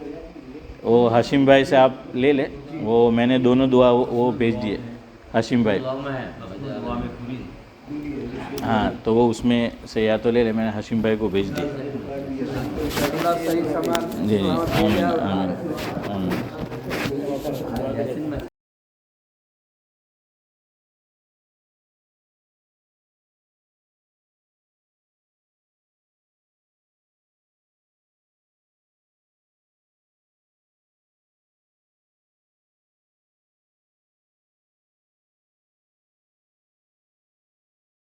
وہ ہاشم بھائی سے آپ لے لیں، وہ میں نے دونوں دعا وہ بھیج دیے ہاشم بھائی، ہاں تو وہ اس میں سے یا تو لے لیں، میں نے ہاشم بھائی کو بھیج دی۔ جی آمین آمین۔